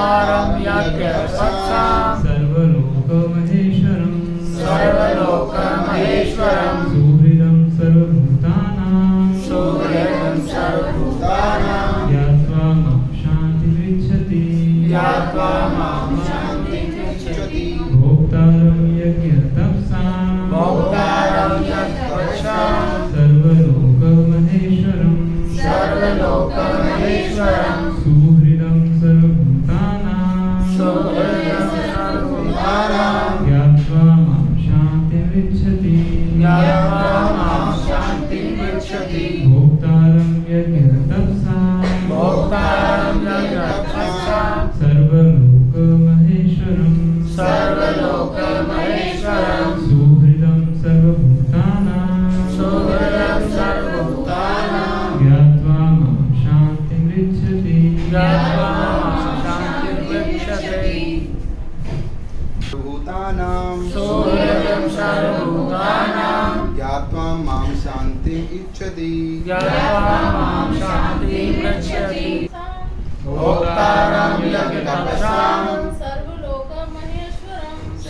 भोक्तारं यज्ञपक्षं सर्वलोकमहेश्वरं सुहृदं सर्वभूतानां ज्ञात्वा मां शान्तिमिच्छति भोक्तारं यज्ञतपसां सर्वलोकमहेश्वरं सुहृदं सर्वभूतानां ज्ञात्वा मां शान्तिमिच्छति भोक्तारं यज्ञतपसां सर्वलोकमहेश्वरं सुहृदं सर्वभूतानां ज्ञात्वा मां शान्तिमिच्छति ज्ञात्वा मां शान्तिम् इच्छति भोक्तारं यज्ञपक्षं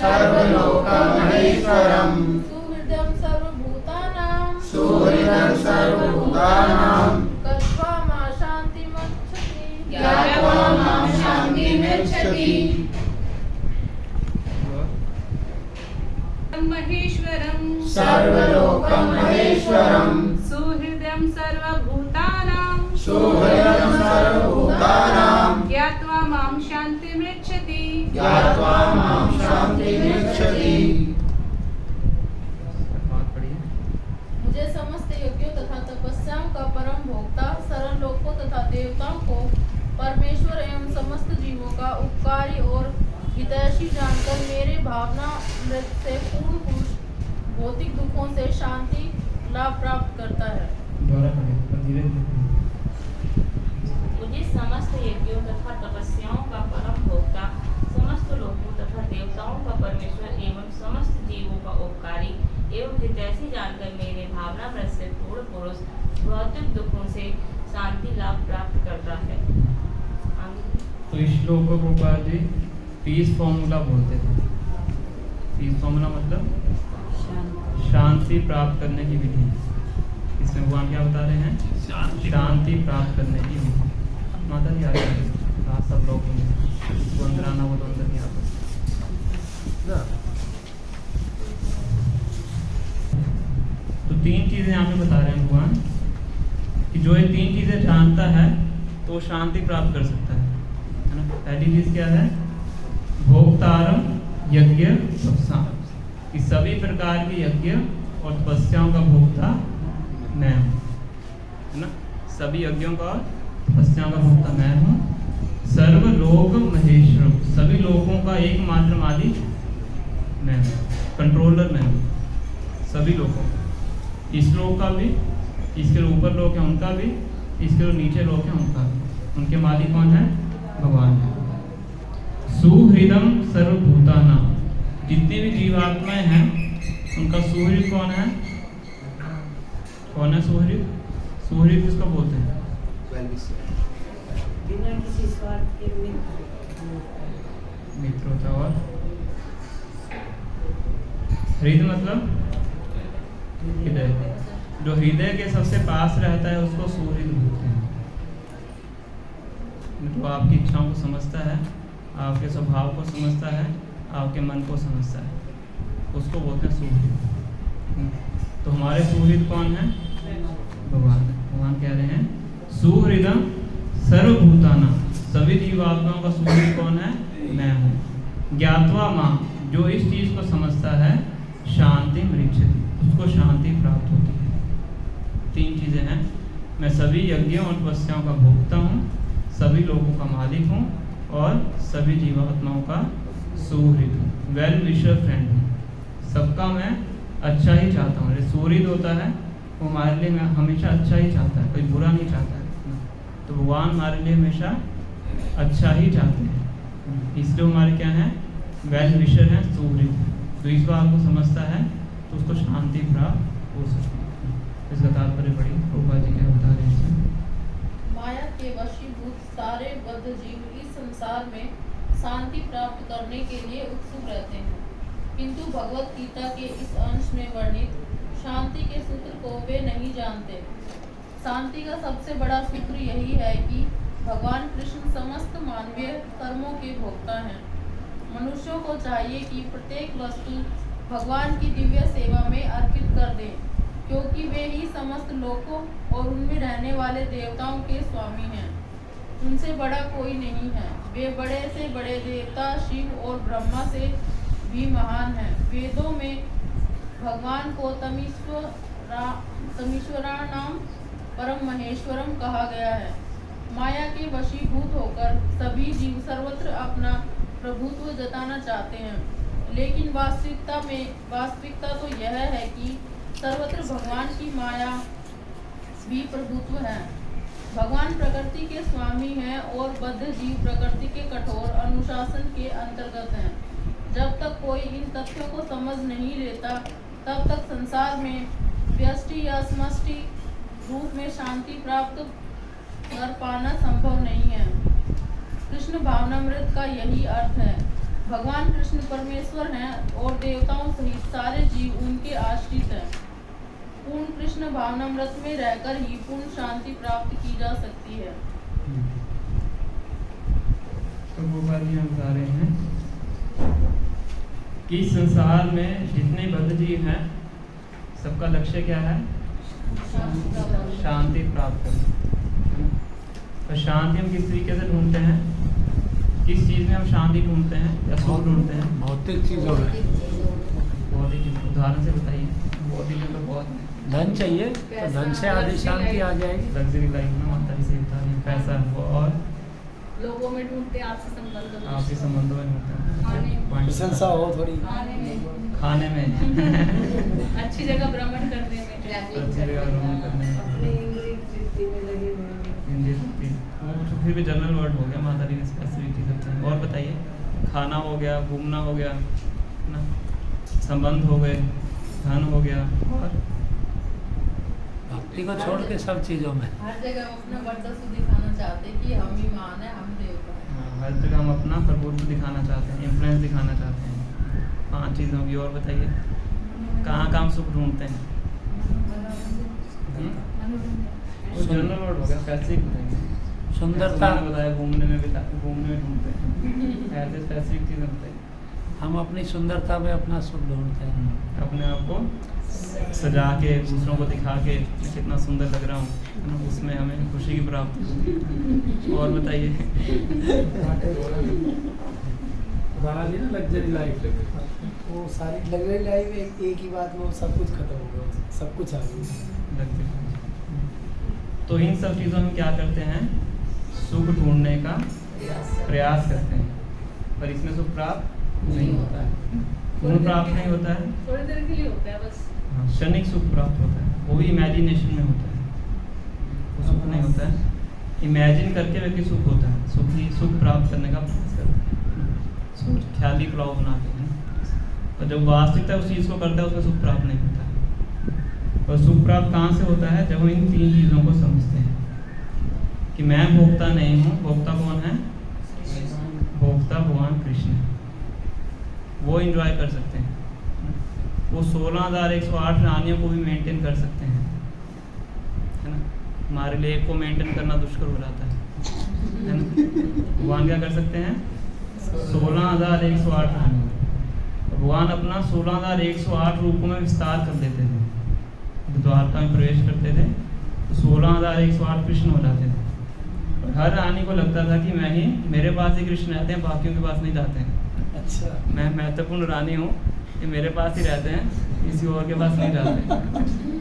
सर्वलोकमहेश्वरं सुहृदं सर्वभूतानां ज्ञात्वा मां शान्तिमिच्छति महेश्वरं सर्वलोकमहेश्वरं सुहृदं सर्वभूतानां ज्ञात्वा मां शान्तिमिच्छति मुझे समस्त यज्ञों तथा तपस्याओं का परम भोक्ता सरल लोकों तथा देवताओं को परमेश्वर एवं समस्त जीवों का उपकारी और हितैषी जानकर मेरे भावना मृत से पूर्ण पुरुष भौतिक दुखों से शांति लाभ प्राप्त करता है। मुझे समस्त यज्ञों तथा तपस्याओं का परम भोक्ता समस्त लोकों तथा देवताओं का परमेश्वर एवं समस्त जीवों का उपकारी एवं हितैषी जानकर मेरे भावना मृत से पूर्ण पुरुष भौतिक दुखों से शांति लाभ प्राप्त करता है। तो इस श्लोक को गोपाल जी पीस फॉर्मूला बोलते थे। पीस फॉर्मूला मतलब शांति प्राप्त करने की विधि। इसमें भगवान क्या बता रहे हैं? शांति प्राप्त करने की विधि। माता जी आगे सब लोग वो अंदर आना, वो तो अंदर नहीं आता। तो तीन चीजें यहाँ पे बता रहे हैं भगवान कि जो ये तीन चीजें जानता है तो वो शांति प्राप्त कर सकता है ना। पहली चीज क्या है? भोक्तारम यज्ञ तपस्या, कि सभी प्रकार के यज्ञ और तपस्याओं का भोक्ता मैं हूँ, है ना। सभी यज्ञों का और तपस्याओं का भोक्ता मैं हूँ। सर्वलोक महेश्वरम, सभी लोगों का एकमात्र मालिक मैं हूँ, कंट्रोलर मैं हूँ सभी लोगों का। इस लोक का भी, इसके ऊपर लोग हैं उनका भी, इसके नीचे लोग हैं उनका भी। उनके मालिक कौन है? भगवान है। सुहृदम सर्वभूतानां, जितनी भी जीवात्माएं हैं उनका सुहृद कौन है? कौन है सुहृद? सुहृद किसको बोलते हैं? बिना किसी स्वार्थ के मित्र होता है। और हृदय मतलब हृदय, जो हृदय के सबसे पास रहता है उसको सुहृद बोलते हैं। तो आपकी इच्छाओं को समझता है, आपके स्वभाव को समझता है, आपके मन को समझता है, उसको बोलते हैं सुहृद। तो हमारे सुहृद कौन है? भगवान। भगवान कह रहे हैं सुहृदम सर्वभूतानां, सभी जीवात्माओं का सुहृद कौन है? मैं हूँ। ज्ञात्वा मां, जो इस चीज को समझता है, शांति मृच्छति, उसको शांति प्राप्त होती है। तीन चीजें हैं, मैं सभी यज्ञों और तपस्याओं का भोक्ता हूँ, सभी लोगों का मालिक हूँ और सभी जीवात्माओं का सुहृद हूँ, वेल विशर फ्रेंड हूँ। सबका मैं अच्छा ही चाहता हूँ। सुहृद होता है वो हमारे लिए मैं हमेशा अच्छा ही चाहता है, कोई बुरा नहीं चाहता है। तो भगवान हमारे लिए हमेशा अच्छा ही चाहते हैं, इसलिए हमारे क्या हैं? वेल विशर हैं, सुहृद। तो इस बात को समझता है तो उसको शांति प्राप्त हो सकती है। इसका तात्पर्य पढ़िए, गोपाल जी क्या बता रहे हैं इसमें। माया के वशीभूत सारे बद्ध जीव इस संसार में शांति प्राप्त करने के लिए उत्सुक रहते हैं, किंतु भगवत गीता के इस अंश में वर्णित शांति के सूत्र को वे नहीं जानते। शांति का सबसे बड़ा सूत्र यही है कि भगवान कृष्ण समस्त मानवीय कर्मों के भोक्ता हैं। मनुष्यों को चाहिए कि प्रत्येक वस्तु भगवान की दिव्य सेवा में अर्पित कर दें, क्योंकि वे ही समस्त लोकों और उनमें रहने वाले देवताओं के स्वामी हैं। उनसे बड़ा कोई नहीं है। वे बड़े से बड़े देवता शिव और ब्रह्मा से भी महान हैं। वेदों में भगवान को तमीश्वराणाम परम महेश्वरम कहा गया है। माया के वशीभूत होकर सभी जीव सर्वत्र अपना प्रभुत्व जताना चाहते हैं, लेकिन वास्तविकता तो यह है कि सर्वत्र भगवान की माया भी प्रभुत्व है। भगवान प्रकृति के स्वामी हैं और बद्ध जीव प्रकृति के कठोर अनुशासन के अंतर्गत हैं। जब तक कोई इन तथ्यों को समझ नहीं लेता, तब तक संसार में व्यष्टि या समष्टि रूप में शांति प्राप्त कर पाना संभव नहीं है। कृष्ण भावनामृत का यही अर्थ है। भगवान कृष्ण परमेश्वर हैं और देवताओं सहित सारे जीव उनके आश्रित हैं। पूर्ण कृष्ण भावनामृत में रहकर ही पूर्ण शांति प्राप्त की जा सकती है। तो गोपाल जी हम बता रहे हैं कि संसार में जितने बद्ध जीव हैं, सबका लक्ष्य क्या है? शांति प्राप्त करना। और शांति हम किस तरीके से ढूंढते हैं? किस चीज में हम शांति ढूंढते हैं या सुख ढूंढते हैं? भौतिक चीजों में। भौतिक चीज, उदाहरण से बताइए। भौतिक में तो बहुत धन चाहिए तो धन से आधी शांति आ जाएगी। लग्जरी लाइफ में माता जी से बता रही हैं, पैसा वो और लोगों में ढूंढते आपसे संबंध, आपसी संबंधों में ढूंढते हैं। प्रशंसा हो थोड़ी खाने में अच्छी जगह भ्रमण करने में, अच्छी जगह भ्रमण करने में, हिंदी शक्ति, तो फिर भी जनरल वर्ड हो गया। माता जी ने स्पेसिफिक करते हैं। और बताइए, खाना हो गया, घूमना हो गया ना, संबंध हो गए, धन हो गया, और भक्ति को छोड़ के सब चीजों में हर जगह हम अपना वर्चस्व दिखाना चाहते हैं कि हम ही महान है, हम देवता हैं। हाँ, हर जगह हम अपना प्रभुत्व दिखाना चाहते हैं, इन्फ्लुएंस दिखाना चाहते हैं। 5 चीज़ों की। और बताइए, कहाँ हम सुख ढूंढते हैं? वो जनरल वर्ड हो गया, स्पेसिफिक बताएंगे। सुंदरता बताया, घूमने में ढूंढते हैं। ऐसे स्पेसिफिक चीज़ें बताइए। हम अपनी सुंदरता में अपना सुख ढूंढते हैं। अपने आप को सजा के, दूसरों को दिखा के मैं कितना सुंदर लग रहा हूँ, उसमें हमें खुशी की प्राप्ति होती है। और बताइए। ना लग्जरी लाइफ, वो सारी लग्जरी लाइफ एक ही बात में वो सब कुछ खत्म हो गया, सब कुछ आ गया। तो इन सब चीज़ों में क्या करते हैं? सुख ढूंढने का प्रयास करते हैं, पर इसमें सुख प्राप्त नहीं होता है। क्यों प्राप्त नहीं होता है? थोड़ी देर के लिए होता है बस। हाँ, क्षणिक सुख प्राप्त होता है, वो भी इमेजिनेशन में होता है। वो सुख नहीं होता है, इमेजिन करके व्यक्ति सुख होता है। सुख प्राप्त करने का प्रयास करता है, ख्याली पुलाव बनाते हैं। और जब वास्तविकता उस चीज़ को करता है, उसमें सुख प्राप्त नहीं होता है। और सुख प्राप्त कहाँ से होता है? जब हम इन 3 चीज़ों को समझते हैं कि मैं भोक्ता नहीं हूँ। भोक्ता कौन है? भोक्ता भगवान कृष्ण। वो एंजॉय कर सकते हैं, वो 16,108 रानियों को भी मेंटेन कर सकते हैं, है ना। हमारे लिए एक को मेंटेन करना दुष्कर हो जाता है ना। भगवान क्या कर सकते हैं? 16,108 रानियों। भगवान अपना 16,108 रूपों में विस्तार कर देते थे। द्वारका में प्रवेश करते थे तो 16,108 कृष्ण हो जाते थे। और हर रानी को लगता था कि मैं ही, मेरे पास ही कृष्ण रहते हैं, बाकियों के पास नहीं जाते हैं। अच्छा, मैं महत्वपूर्ण रानी हूँ, ये मेरे पास ही रहते हैं, किसी और के पास नहीं जाते।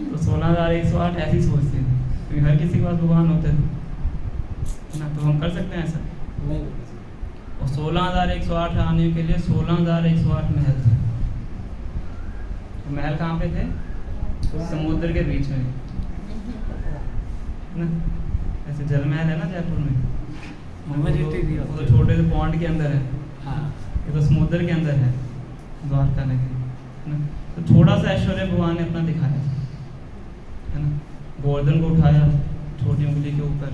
तो 16,108 ऐसी सोचती थी, क्योंकि हर किसी के पास भगवान होते थे ना। तो हम कर सकते हैं ऐसा? नहीं। और 16,108 रानियों के लिए 16,108 महल थे। तो महल कहाँ पे थे? समुद्र के बीच में ना। ऐसे जल महल है ना जयपुर में, वो तो छोटे से पॉन्ड के अंदर है। हाँ, ये तो समुद्र के अंदर है द्वारका नगरी, है ना। तो थोड़ा सा ऐश्वर्य भगवान ने अपना दिखाया, है ना। गोवर्धन को उठाया छोटी उंगली के ऊपर,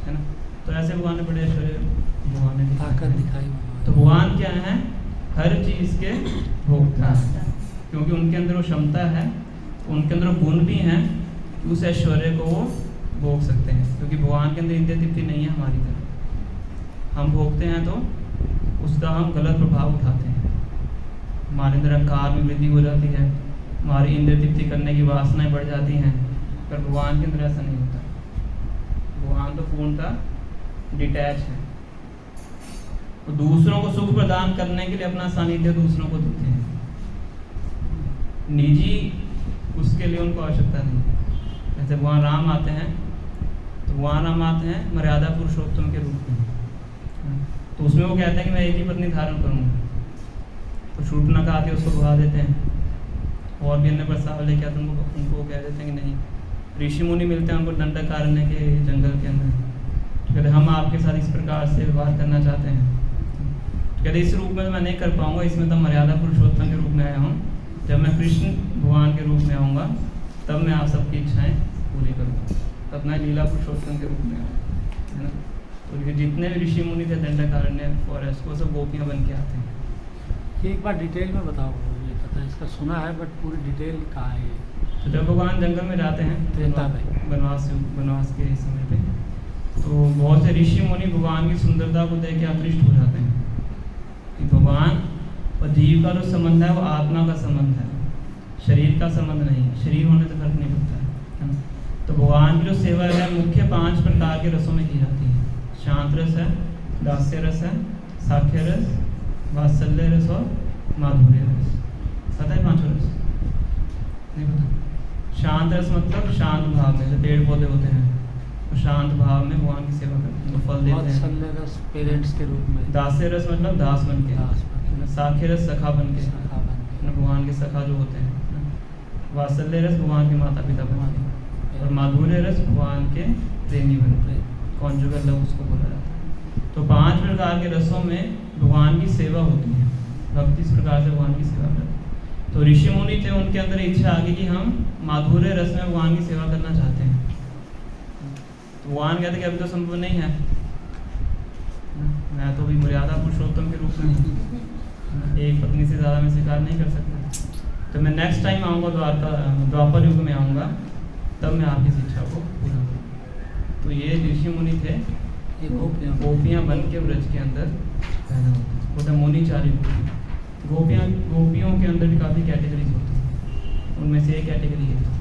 है ना। तो ऐसे भगवान ने बड़े ऐश्वर्य भगवान ने ताकत दिखाई भगवान। तो भगवान क्या है, हर चीज़ के भोक्ता है, क्योंकि उनके अंदर वो क्षमता है, उनके अंदर वो गुण भी हैं कि उस ऐश्वर्य को वो भोग सकते हैं, क्योंकि भगवान के अंदर इंद्रिय तृप्ति नहीं है हमारी तरह। हम भोगते हैं तो उसका हम गलत प्रभाव उठाते हैं, हमारे अंदर अहंकार में वृद्धि हो जाती है, हमारी इंद्रिय तृप्ति करने की वासनाएं बढ़ जाती हैं, पर भगवान के अंदर ऐसा नहीं होता। भगवान तो पूर्णतः डिटैच है, वो दूसरों को सुख प्रदान करने के लिए अपना सानिध्य दूसरों को देते हैं, निजी उसके लिए उनको आवश्यकता नहीं है। जैसे भगवान राम आते हैं, तो भगवान राम आते हैं मर्यादा पुरुषोत्तम के रूप में, तो उसमें वो कहते हैं कि मैं एक ही पत्नी धारण करूँगा, तो शूर्पणखा आती है उसको भगा देते हैं, और भी अन्य प्रस्ताव लेके आते हैं उनको कह देते हैं कि नहीं। ऋषि मुनि मिलते हैं उनको दंडकारण्य के जंगल के अंदर, कहते हम आपके साथ इस प्रकार से व्यवहार करना चाहते हैं, कहते इस रूप में तो मैं नहीं कर पाऊंगा, इसमें तो मर्यादा पुरुषोत्तम के रूप में आया हूँ, जब मैं कृष्ण भगवान के रूप में आऊँगा तब मैं आप सबकी इच्छाएं पूरी करूँगा, तब मैं लीला पुरुषोत्तम के रूप में आऊँगा, है ना। तो ये जितने भी ऋषि मुनि थे दंडकारण्य फॉरेस्ट, वो सब गोपियाँ बन के आते हैं। ये एक बार डिटेल में बताओ, मुझे पता है इसका सुना है बट पूरी डिटेल कहाँ है ये? तो जब भगवान जंगल में जाते हैं वनवास के समय पे, तो बहुत से ऋषि मुनि भगवान की सुंदरता को देख के आकृष्ट हो जाते हैं कि भगवान और जीव का जो संबंध है वो आत्मा का संबंध है, शरीर का संबंध नहीं है, शरीर होने से फर्क नहीं पड़ता है ना। तो भगवान की जो सेवा है मुख्य 5 प्रकार के रसों में की जाती है। शांत रस है, दास्य रस है, साख्य रस, वात्सल्य रस और माधुर्य रस। पता है 5 रस? नहीं पता। शांत रस मतलब शांत भाव में, जो पेड़ पौधे होते हैं तो शांत भाव में भगवान की सेवा करते हैं, उनको फल देते हैं। वात्सल्य रस पेरेंट्स के रूप में, दास्य रस मतलब दास बन के, साख्य रस सखा बन के, भगवान के सखा जो होते हैं। वात्सल्य रस भगवान के माता पिता बन के, और माधुर्य रस भगवान के प्रेमी बन के, कॉन्जुगल लव उसको बोला जाता है। तो 5 प्रकार के रसों में भगवान की सेवा होती है, भक्ति इस प्रकार से भगवान की सेवा करते हैं। तो ऋषि मुनि थे, उनके अंदर इच्छा आ गई कि हम माधुर्य रस में भगवान की सेवा करना चाहते हैं। तो भगवान कहते कि अभी तो संभव नहीं है, मैं तो भी मर्यादा पुरुषोत्तम के रूप में हूँ, एक पत्नी से ज़्यादा मैं स्वीकार नहीं कर सकता, तो मैं नेक्स्ट टाइम आऊँगा द्वापर युग में आऊँगा, तब मैं आपकी शिक्षा को पूरा करूँ। तो ये ऋषि मुनि थे, ये गोपियाँ बन के ब्रज के अंदर पैदा होते हैं, मुनिचारी गोपियों के अंदर भी काफ़ी कैटेगरीज होती हैं, उनमें से एक कैटेगरी है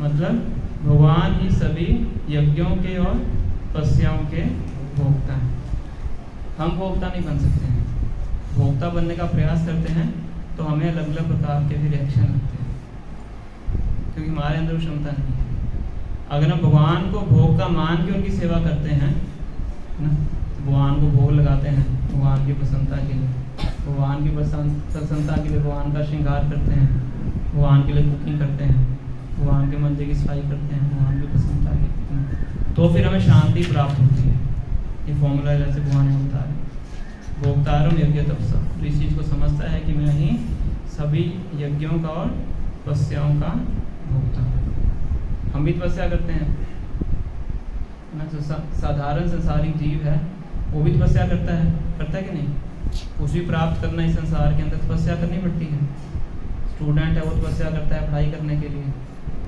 मतलब भगवान ही सभी यज्ञों के और तपस्याओं के भोक्ता हैं। हम भोक्ता नहीं बन सकते हैं, भोक्ता बनने का प्रयास करते हैं तो हमें अलग अलग प्रकार के भी रिएक्शन लगते हैं, क्योंकि हमारे अंदर क्षमता नहीं है। अगर हम भगवान को भोक्ता मान के उनकी सेवा करते हैं ना, भगवान को भोग लगाते हैं भगवान की प्रसन्नता के लिए, भगवान की प्रसन्नता के लिए भगवान का श्रृंगार करते हैं, भगवान के लिए कुकिंग करते हैं, भगवान के मंदिर की सफाई करते हैं, भगवान की प्रसन्नता के लिए, तो फिर हमें शांति प्राप्त होती है। ये फॉर्मूला जैसे भगवान ने बता रहे, भोक्तारम यज्ञ तपसा, तो इस चीज़ को समझता है कि मैं ही सभी यज्ञों का और तपस्याओं का भोक्ता हूँ। हम भी तपस्या करते हैं ना, जो साधारण संसारिक जीव है वो भी तपस्या करता है कि नहीं? कुछ भी प्राप्त करना इस संसार के अंदर तपस्या करनी पड़ती है। स्टूडेंट है वो तपस्या करता है पढ़ाई करने के लिए,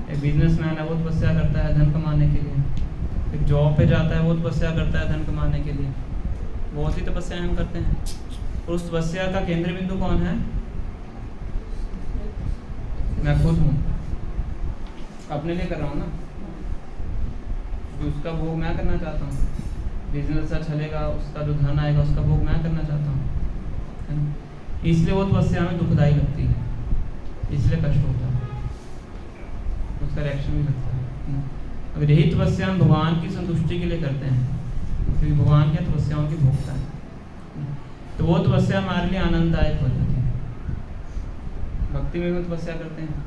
एक बिजनेसमैन है वो तपस्या करता है धन कमाने के लिए, एक जॉब पे जाता है वो तपस्या करता है धन कमाने के लिए। बहुत सी तपस्याएं हम करते हैं, और उस तपस्या का केंद्र बिंदु कौन है? मैं खुद हूँ, अपने लिए कर रहा हूँ ना, उसका भोग मैं करना चाहता हूँ। बिजनेस अच्छा चलेगा, उसका जो धन आएगा उसका भोग मैं करना चाहता हूँ, इसलिए वो तपस्या में दुखदायी लगती है, इसलिए कष्ट होता है, उसका रिएक्शन भी लगता है। अगर यही तपस्या हम भगवान की संतुष्टि के लिए करते हैं, क्योंकि भगवान की तपस्याओं की भोक्ता है, तो वो तपस्या हमारे लिए आनंददायक हो जाती है। भक्ति में भी तपस्या करते हैं,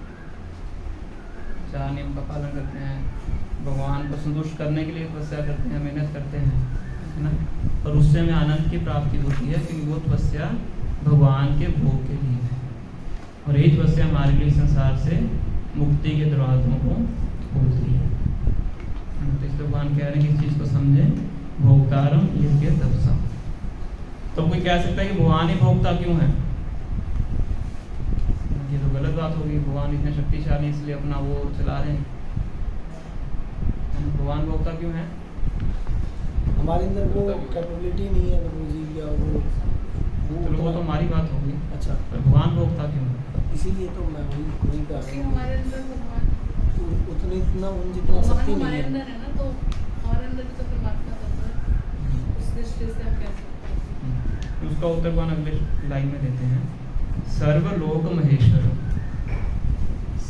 4 नियम का पालन करते हैं, भगवान को संतुष्ट करने के लिए तपस्या करते हैं, मेहनत करते हैं, है ना, और उससे हमें आनंद की प्राप्ति होती है, क्योंकि वो तपस्या भगवान के भोग के लिए है, और यही तपस्या हमारे लिए संसार से मुक्ति के दरवाजों को खोलती है। तो इसलिए भगवान कह रहे हैं कि इस चीज़ को समझें, भोक्तारम यज्ञ तपसा। तो कोई कह सकता है कि भगवान ही भोक्ता क्यों है? ये तो गलत बात होगी। भगवान इतने शक्तिशाली इसलिए अपना वो चला रहे हैं। भगवान भोक्ता क्यों है? हमारे अंदर वो कैपेबिलिटी नहीं है प्रभु जी, या चलो वो तो हमारी बात होगी। अच्छा, पर भगवान भोक्ता क्यों है? इसीलिए तो मैं वही कह क्योंकि रहा हूँ, हमारे अंदर भगवान उतने इतना उन जितना भगवान शक्ति नहीं हमारे है। अंदर है ना, तो हमारे अंदर भी तो परमात्मा तत्व है। उस दृष्टि से हम कह सकते हैं। उसका उत्तर भगवान अगले लाइन में देते हैं, सर्वलोक महेश्वर,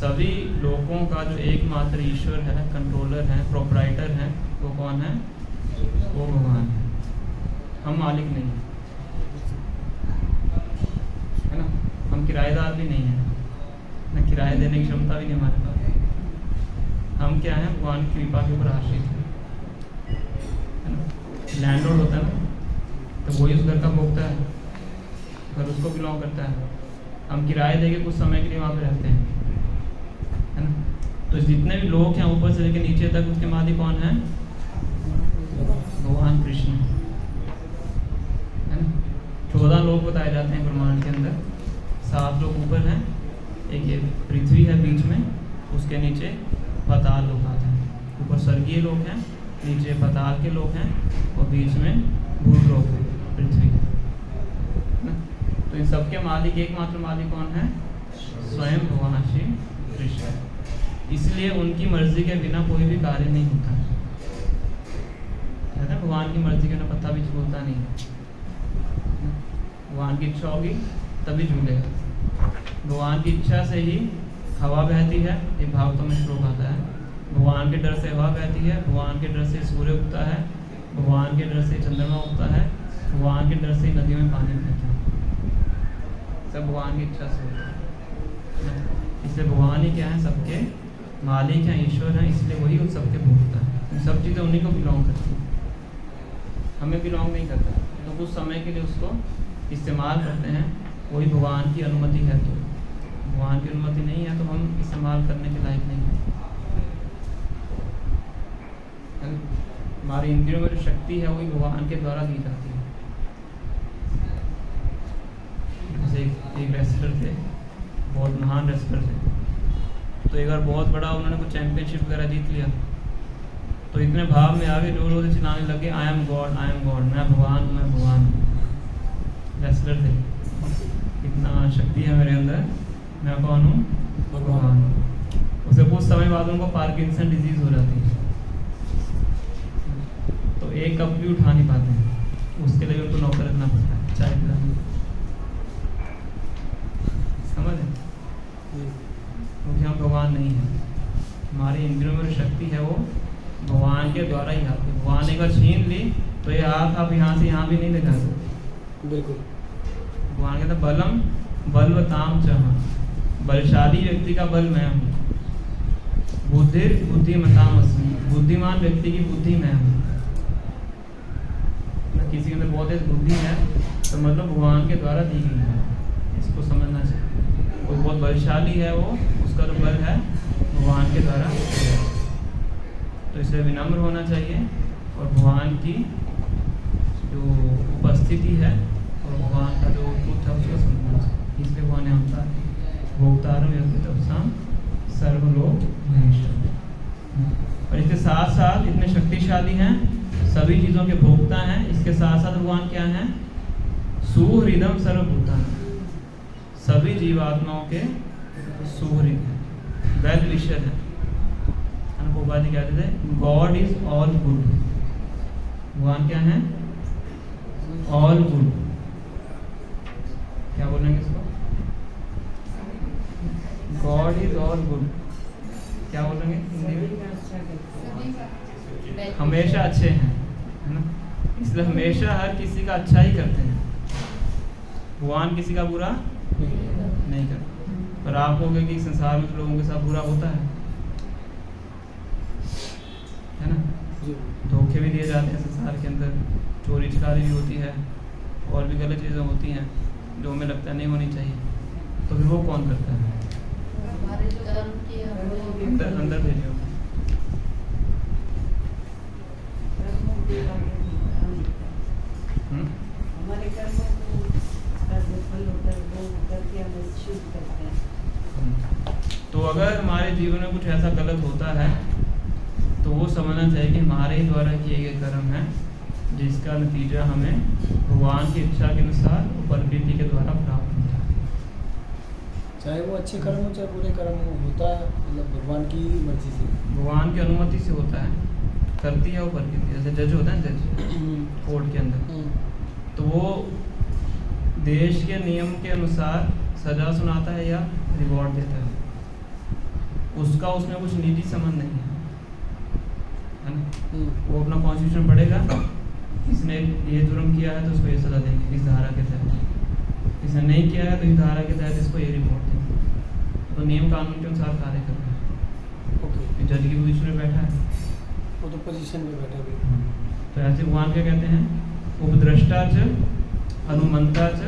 सभी लोगों का जो एकमात्र ईश्वर है, कंट्रोलर है, प्रोपराइटर है, वो कौन है? वो भगवान है। हम मालिक नहीं है ना, हम किराएदार भी नहीं है ना, किराया देने की क्षमता भी नहीं हमारे पास। हम क्या है? भगवान की कृपा के ऊपर आश्रित है ना। लैंडलॉर्ड होता है ना, तो वही उस घर का भोगता है, घर उसको बिलोंग करता है। हम किराए देके कुछ समय के लिए वहाँ पे रहते हैं, है ना। तो जितने भी लोग हैं ऊपर से लेकर नीचे तक, उसके मालिक कौन है? भगवान कृष्ण है ना। 14 लोग बताए जाते हैं ब्रह्मांड के अंदर। 7 लोग ऊपर हैं, एक ये पृथ्वी है बीच में, उसके नीचे पाताल लोग आते हैं। ऊपर स्वर्गीय लोग हैं, नीचे पाताल के लोग हैं, और बीच में भूलोक है, पृथ्वी है ना। तो इन सबके मालिक, एकमात्र मालिक कौन है? स्वयं भगवान श्री कृष्ण। इसलिए उनकी मर्जी के बिना कोई भी कार्य नहीं होता। कहते हैं भगवान की मर्जी के बिना पत्ता भी झूलता नहीं है। भगवान की इच्छा होगी तभी झूलेगा। भगवान की इच्छा से ही हवा बहती है, ये भागवतों में श्लोक आता है। भगवान के डर से हवा बहती है, भगवान के डर से सूर्य उगता है, भगवान के डर से चंद्रमा उगता है, भगवान के डर से नदियों में पानी बहता है। सब भगवान की इच्छा से होता है। इसलिए भगवान ही क्या है? सबके मालिक हैं, ईश्वर हैं, इसलिए वही उन सबके भोगता है। सब चीज़ें उन्हीं को बिलोंग करती हैं, हमें बिलोंग नहीं करता। तो कुछ समय के लिए उसको इस्तेमाल करते हैं, वही भगवान की अनुमति है। तो भगवान की अनुमति नहीं है तो हम इस्तेमाल करने के लायक नहीं हैं। हमारी इंद्रियों में जो शक्ति है वही भगवान के द्वारा दी जाती है। जैसे एक रेसलर थे, बहुत महान रेसलर थे, तो एक बार बहुत बड़ा उन्होंने कुछ चैंपियनशिप वगैरह जीत लिया, तो इतने भाव में आगे जोर जोर से चिल्लाने लगे, I am God, I am God, मैं भगवान हूँ, मैं भगवान हूँ। रेसलर थे, इतना शक्ति है मेरे अंदर, मैं कौन हूँ? भगवान हूँ। उससे कुछ समय बाद उनको पार्किंसन डिजीज हो जाती है, तो एक कप भी उठा नहीं पाते हैं, उसके लिए उनको नौकर रखना पड़ता है चाय पिलाने। समझ है? क्योंकि हम भगवान नहीं हैं। हमारी इंद्रियों में जो शक्ति है वो भगवान के द्वारा ही आती है। भगवान ने अगर छीन ली तो ये हाथ आप यहाँ से यहाँ भी नहीं ले जा सकते। बिल्कुल। भगवान कहता है बलम बलवताम चाह, बलशाली व्यक्ति का बल मैं हूँ। बुद्धिर बुद्धिमताम अस्मि, बुद्धिमान व्यक्ति की बुद्धि मैं हूँ। किसी के अंदर बहुत तेज बुद्धि है तो मतलब भगवान के द्वारा दी गई है, इसको समझना चाहिए। कोई बहुत बलशाली है, वो उसका जो बल है भगवान के द्वारा। तो इसलिए विनम्र होना चाहिए और भगवान की जो उपस्थिति है और भगवान का जो ट्रुथ है उसको समझना चाहिए। इसलिए भगवान ने हमका भोक्तारम यज्ञतपसाम सर्वलोक महेश्वर। और इसके साथ साथ इतने शक्तिशाली हैं, सभी चीज़ों के भोक्ता हैं। इसके साथ साथ भगवान क्या हैं? सुहृदम सर्वभूतान, सभी जीवात्माओं के सुहृद हैं, वेल विशर हैं। भगवान जी कहते थे गॉड इज ऑल गुड। भगवान क्या है? All good. क्या बोलेंगे इसको? God is all good. क्या बोलेंगे हिंदी में? हमेशा अच्छे हैं, है ना। इसलिए हमेशा हर किसी का अच्छा ही करते हैं। भगवान किसी का बुरा नहीं करता। पर आप कहोगे कि संसार में लोगों के साथ बुरा होता है ना। धोखे भी दिए जाते हैं संसार के अंदर, चोरी चकारी भी होती है, और भी गलत चीज़ें होती हैं जो हमें लगता नहीं होनी चाहिए। तो फिर वो कौन करता है? अंदर भेजिए। हम्म? हमारे कर्मों को कर्म फल होकर वो करके हमें शुद्ध करते हैं। तो अगर हमारे जीवन में कुछ ऐसा गलत होता है तो वो समझना चाहिए कि हमारे ही द्वारा किए गए कर्म है, जिसका नतीजा हमें भगवान की इच्छा के अनुसार और प्रकृति के द्वारा प्राप्त होता है। चाहे वो अच्छे कर्म हो चाहे बुरे कर्म हो, होता है मतलब भगवान की मर्जी से। भगवान की अनुमति से होता है, करती है वो प्रकृति। जैसे जज होता है, जज कोर्ट के अंदर, तो वो देश के नियम के अनुसार सजा सुनाता है या रिवॉर्ड देता है, उसका उसमें कुछ निजी संबंध नहीं है ना। वो अपना कॉन्स्टिट्यूशन पढ़ेगा, इसने ये जुर्म किया है तो उसको ये सजा देंगे इस धारा के तहत, इसने नहीं किया है तो इस धारा के तहत इसको ये रिपोर्ट देंगे। तो नियम कानून के अनुसार कार्य कर रहा है। ओके, जज की पोजीशन में बैठा है, वो तो पोजीशन में बैठा भी। तो ऐसे भगवान क्या कहते हैं, उपद्रष्टा च अनुमंता च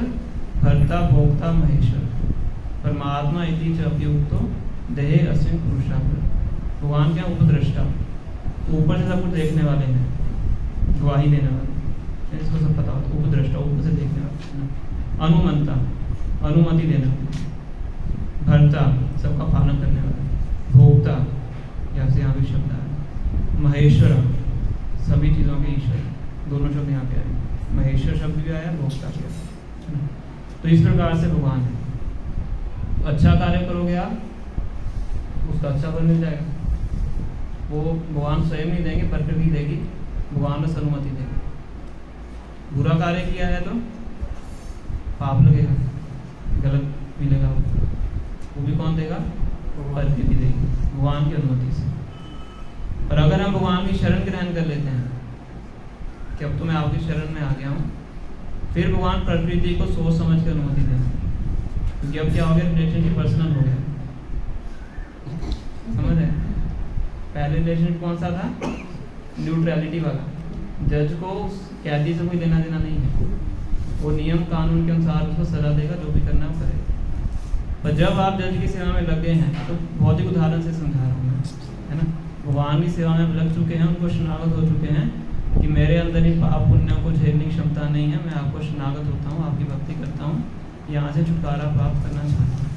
भर्ता भोक्ता महेश्वर परमात्मा इति च अभियुक्तो देहे अस्मिन् पुरुषार्थ। भगवान क्या उपद्रष्टा, ऊपर से सब कुछ देखने वाले हैं, गवाही देने वाले, इसको सब पता होता है। उपद्रष्टा ऊपर से देखने वाले, अनुमंता अनुमति देने वाले, भर्ता सबका पालन करने वाला, भोक्ता या से यहाँ भी शब्द आया, महेश्वर सभी चीज़ों के ईश्वर, दोनों शब्द यहाँ पे आए, महेश्वर शब्द भी आया, भोक्ता भी आया। तो इस प्रकार से भगवान है। तो अच्छा कार्य करोगे आप, उसका अच्छा फल मिल जाएगा। वो भगवान स्वयं नहीं देंगे, प्रकृति देगी, भगवान बस अनुमति देगी। बुरा कार्य किया है तो पाप लगेगा, गलत मिलेगा, वो भी कौन देगा, प्रकृति देगी, भगवान की अनुमति से। और अगर हम भगवान की शरण ग्रहण कर लेते हैं कि अब तो मैं आपकी शरण में आ गया हूँ, फिर भगवान प्रकृति को सोच समझ कर अनुमति देंगे, क्योंकि अब क्या हो गया, रिलेशनशिप पर्सनल हो गया। समझ है, पहले रिलेशनशिप कौन सा था, न्यूट्रलिटी वाला, जज को कैदी से कोई लेना देना नहीं है, वो नियम कानून के अनुसार उसको सजा देगा, जो भी करना है करेगा। पर जब आप जज की सेवा में लगे हैं, तो भौतिक उदाहरण से समझा रहा हूँ मैं, है ना, भगवान की सेवा में लग चुके हैं, उनको शरणागत हो चुके हैं कि मेरे अंदर ही पाप पुण्य को झेलने की क्षमता नहीं है, मैं आपको शरणागत होता हूँ, आपकी भक्ति करता हूँ, यहाँ से छुटकारा प्राप्त करना चाहता हूँ।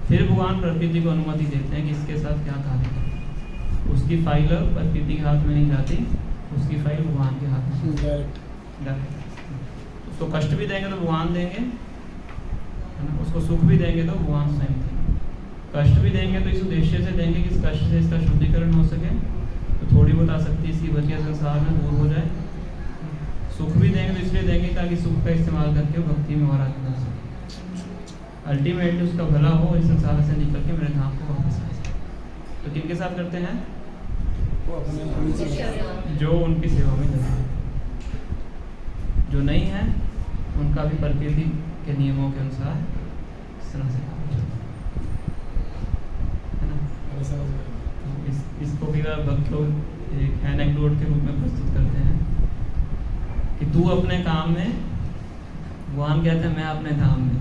फिर भगवान प्रकृति को अनुमति देते हैं कि इसके साथ क्या कार्य करें। उसकी फाइल प्रकृति के हाथ में नहीं जाती, उसकी फाइल भगवान के हाथ में डायरेक्ट। उसको कष्ट भी देंगे तो भगवान देंगे, है ना, उसको सुख भी देंगे तो भगवान स्वयं देंगे। कष्ट भी देंगे तो इस उद्देश्य से देंगे कि इस कष्ट से इसका शुद्धिकरण हो सके, तो थोड़ी बहुत आसक्ति इसकी बचिया संसार में दूर हो जाए। सुख भी देंगे तो इसलिए देंगे ताकि सुख का इस्तेमाल करके वो भक्ति में और आगे बढ़ सके, अल्टीमेटली उसका भला हो, इस संसार से निकल के मेरे धाम को वापस आ जाए। तो किनके साथ करते हैं, वो अपने जो उनकी सेवा में लगे। जो नहीं है उनका भी प्रकृति के नियमों के अनुसार इस तरह से काम चलता है ना। तो इसको भी भक्त लोग एक एनेक्डोट के रूप में प्रस्तुत करते हैं कि तू अपने काम में, भगवान कहते हैं मैं अपने धाम में,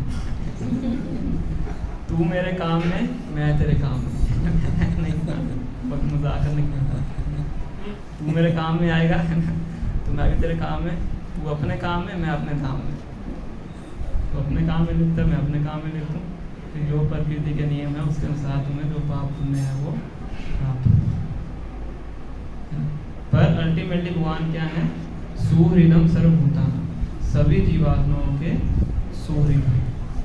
तू मेरे काम में, मैं तेरे काम में। नहीं, मजाक नहीं करता, तू मेरे काम में आएगा तो मैं भी तेरे काम में, तू अपने काम में, मैं अपने धाम में। तो अपने काम में लिखता, मैं अपने काम में लिखूँ, फिर जो प्रकृति के नियम है उसके अनुसार तुम्हें जो पाप पुण्य है वो प्राप्त हो। पर अल्टीमेटली भगवान क्या है, सुहृदम सर्वभूतानां, सभी जीवात्माओं के सुहृद,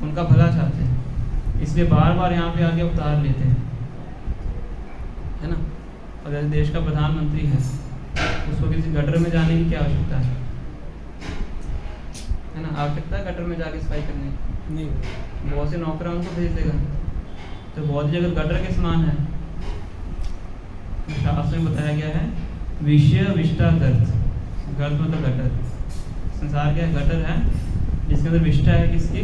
उनका भला चाहते हैं, इसलिए बार बार यहाँ पे आके अवतार लेते हैं, है ना। अगर देश का प्रधानमंत्री है, उसको किसी गटर में जाने की क्या आवश्यकता है ना, आवश्यकता है गटर में जाके सफाई करने की नहीं, बहुत से नौकरा उनको भेज देगा। तो बहुत जगह गटर के समान है, शास्त्र में बताया गया है, विषय विष्टा गर्त, गर्त मतलब गटर, संसार क्या है, गटर है जिसके अंदर विष्टा है, किसकी,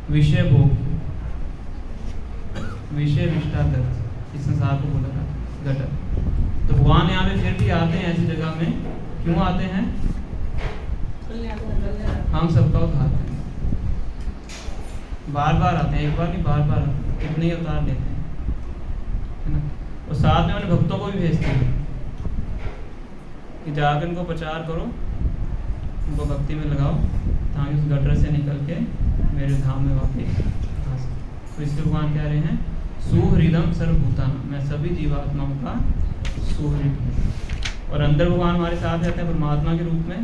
विषय भोग, विषय विष्टा गर्त, इस संसार को बोला जाता है गटर। तो भगवान यहाँ पे फिर भी आते हैं ऐसी जगह में, क्यों आते हैं, हम सबका उद्धार करें, बार बार आते हैं, एक बार नहीं बार बार आते हैं, कितने ही अवतार लेते हैं, है ना। और साथ में अपने भक्तों को भी भेजते हैं कि जाकर इनको प्रचार करो, उनको भक्ति में लगाओ, ताकि उस गटर से निकल के मेरे धाम में वापस आ सके। तो इसलिए भगवान कह रहे हैं सुहृदम सर्वभूतानां, मैं सभी जीवात्माओं का सुहृद हूँ। और अंदर भगवान हमारे साथ रहते हैं परमात्मा के रूप में,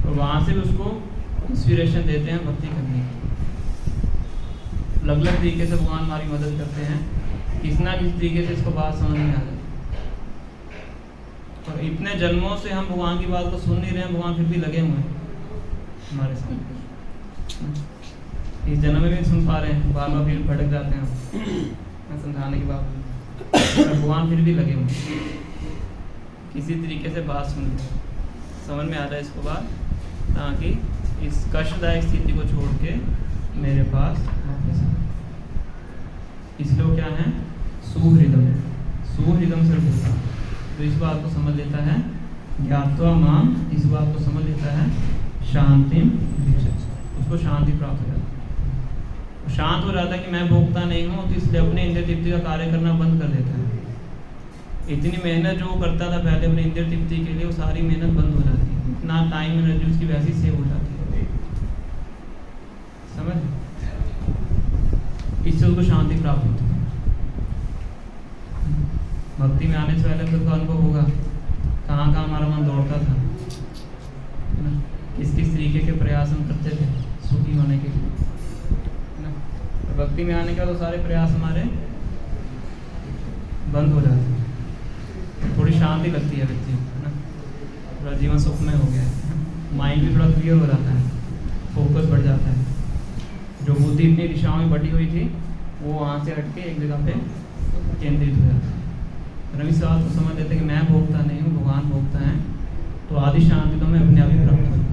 और वहाँ से भी उसको इंस्पिरेशन देते हैं भक्ति करने की। अलग अलग तरीके से भगवान हमारी मदद करते हैं, किसी ना किसी तरीके से इसको बात समझ में आ जाती है। और इतने जन्मों से हम भगवान की बात को सुन नहीं रहे हैं, भगवान फिर भी लगे हुए हैं हमारे साथ। इस जन्म में भी सुन पा रहे हैं, बार बार फिर भटक जाते हैं हम समझाने की बात, पर भगवान फिर भी लगे हुए हैं, किसी तरीके से बात सुन रहे, समझ में आ जाए इसको बात, ताकि इस कष्टदायक स्थिति को छोड़ के मेरे पास वापस आए। इसलिए वो क्या है, सुहृदम, सुहृदम सर्वभूतानां। तो इस बात को समझ लेता है, ज्ञात्वा माम, इस बात को समझ लेता है, शांतिम विचक्षते, उसको शांति प्राप्त हो जाती है। शांत हो जाता है कि मैं भोगता नहीं हूँ, तो इसलिए अपने इंद्रिय तृप्ति का कार्य करना बंद कर देता है। इतनी मेहनत जो वो करता था पहले अपने इंद्रिय तृप्ति के लिए, वो सारी मेहनत बंद हो जाती है, इतना टाइम एनर्जी उसकी वैसी सेव हो जाती है। समझ, इससे उसको शांति प्राप्त होती है। भक्ति में आने से पहले तो अनुभव होगा कहाँ कहाँ हमारा मन दौड़ता था, किस किस तरीके के प्रयास हम करते थे सुखी होने के लिए, है ना। भक्ति में आने का तो सारे प्रयास हमारे बंद हो जाते हैं, थोड़ी शांति लगती है व्यक्ति को, है ना, थोड़ा जीवन सुखमय हो गया है, माइंड भी थोड़ा क्लियर हो जाता है, फोकस बढ़ जाता है। जो बुद्धि इतनी दिशाओं में बटी हुई थी वो वहाँ से हट के एक जगह पे केंद्रित हो जाता है। रवि साहब को समझ लेते कि मैं भोगता नहीं हूँ, भगवान भोगता है, तो आदि शांति तो मैं अपने आप ही प्राप्त करूँ।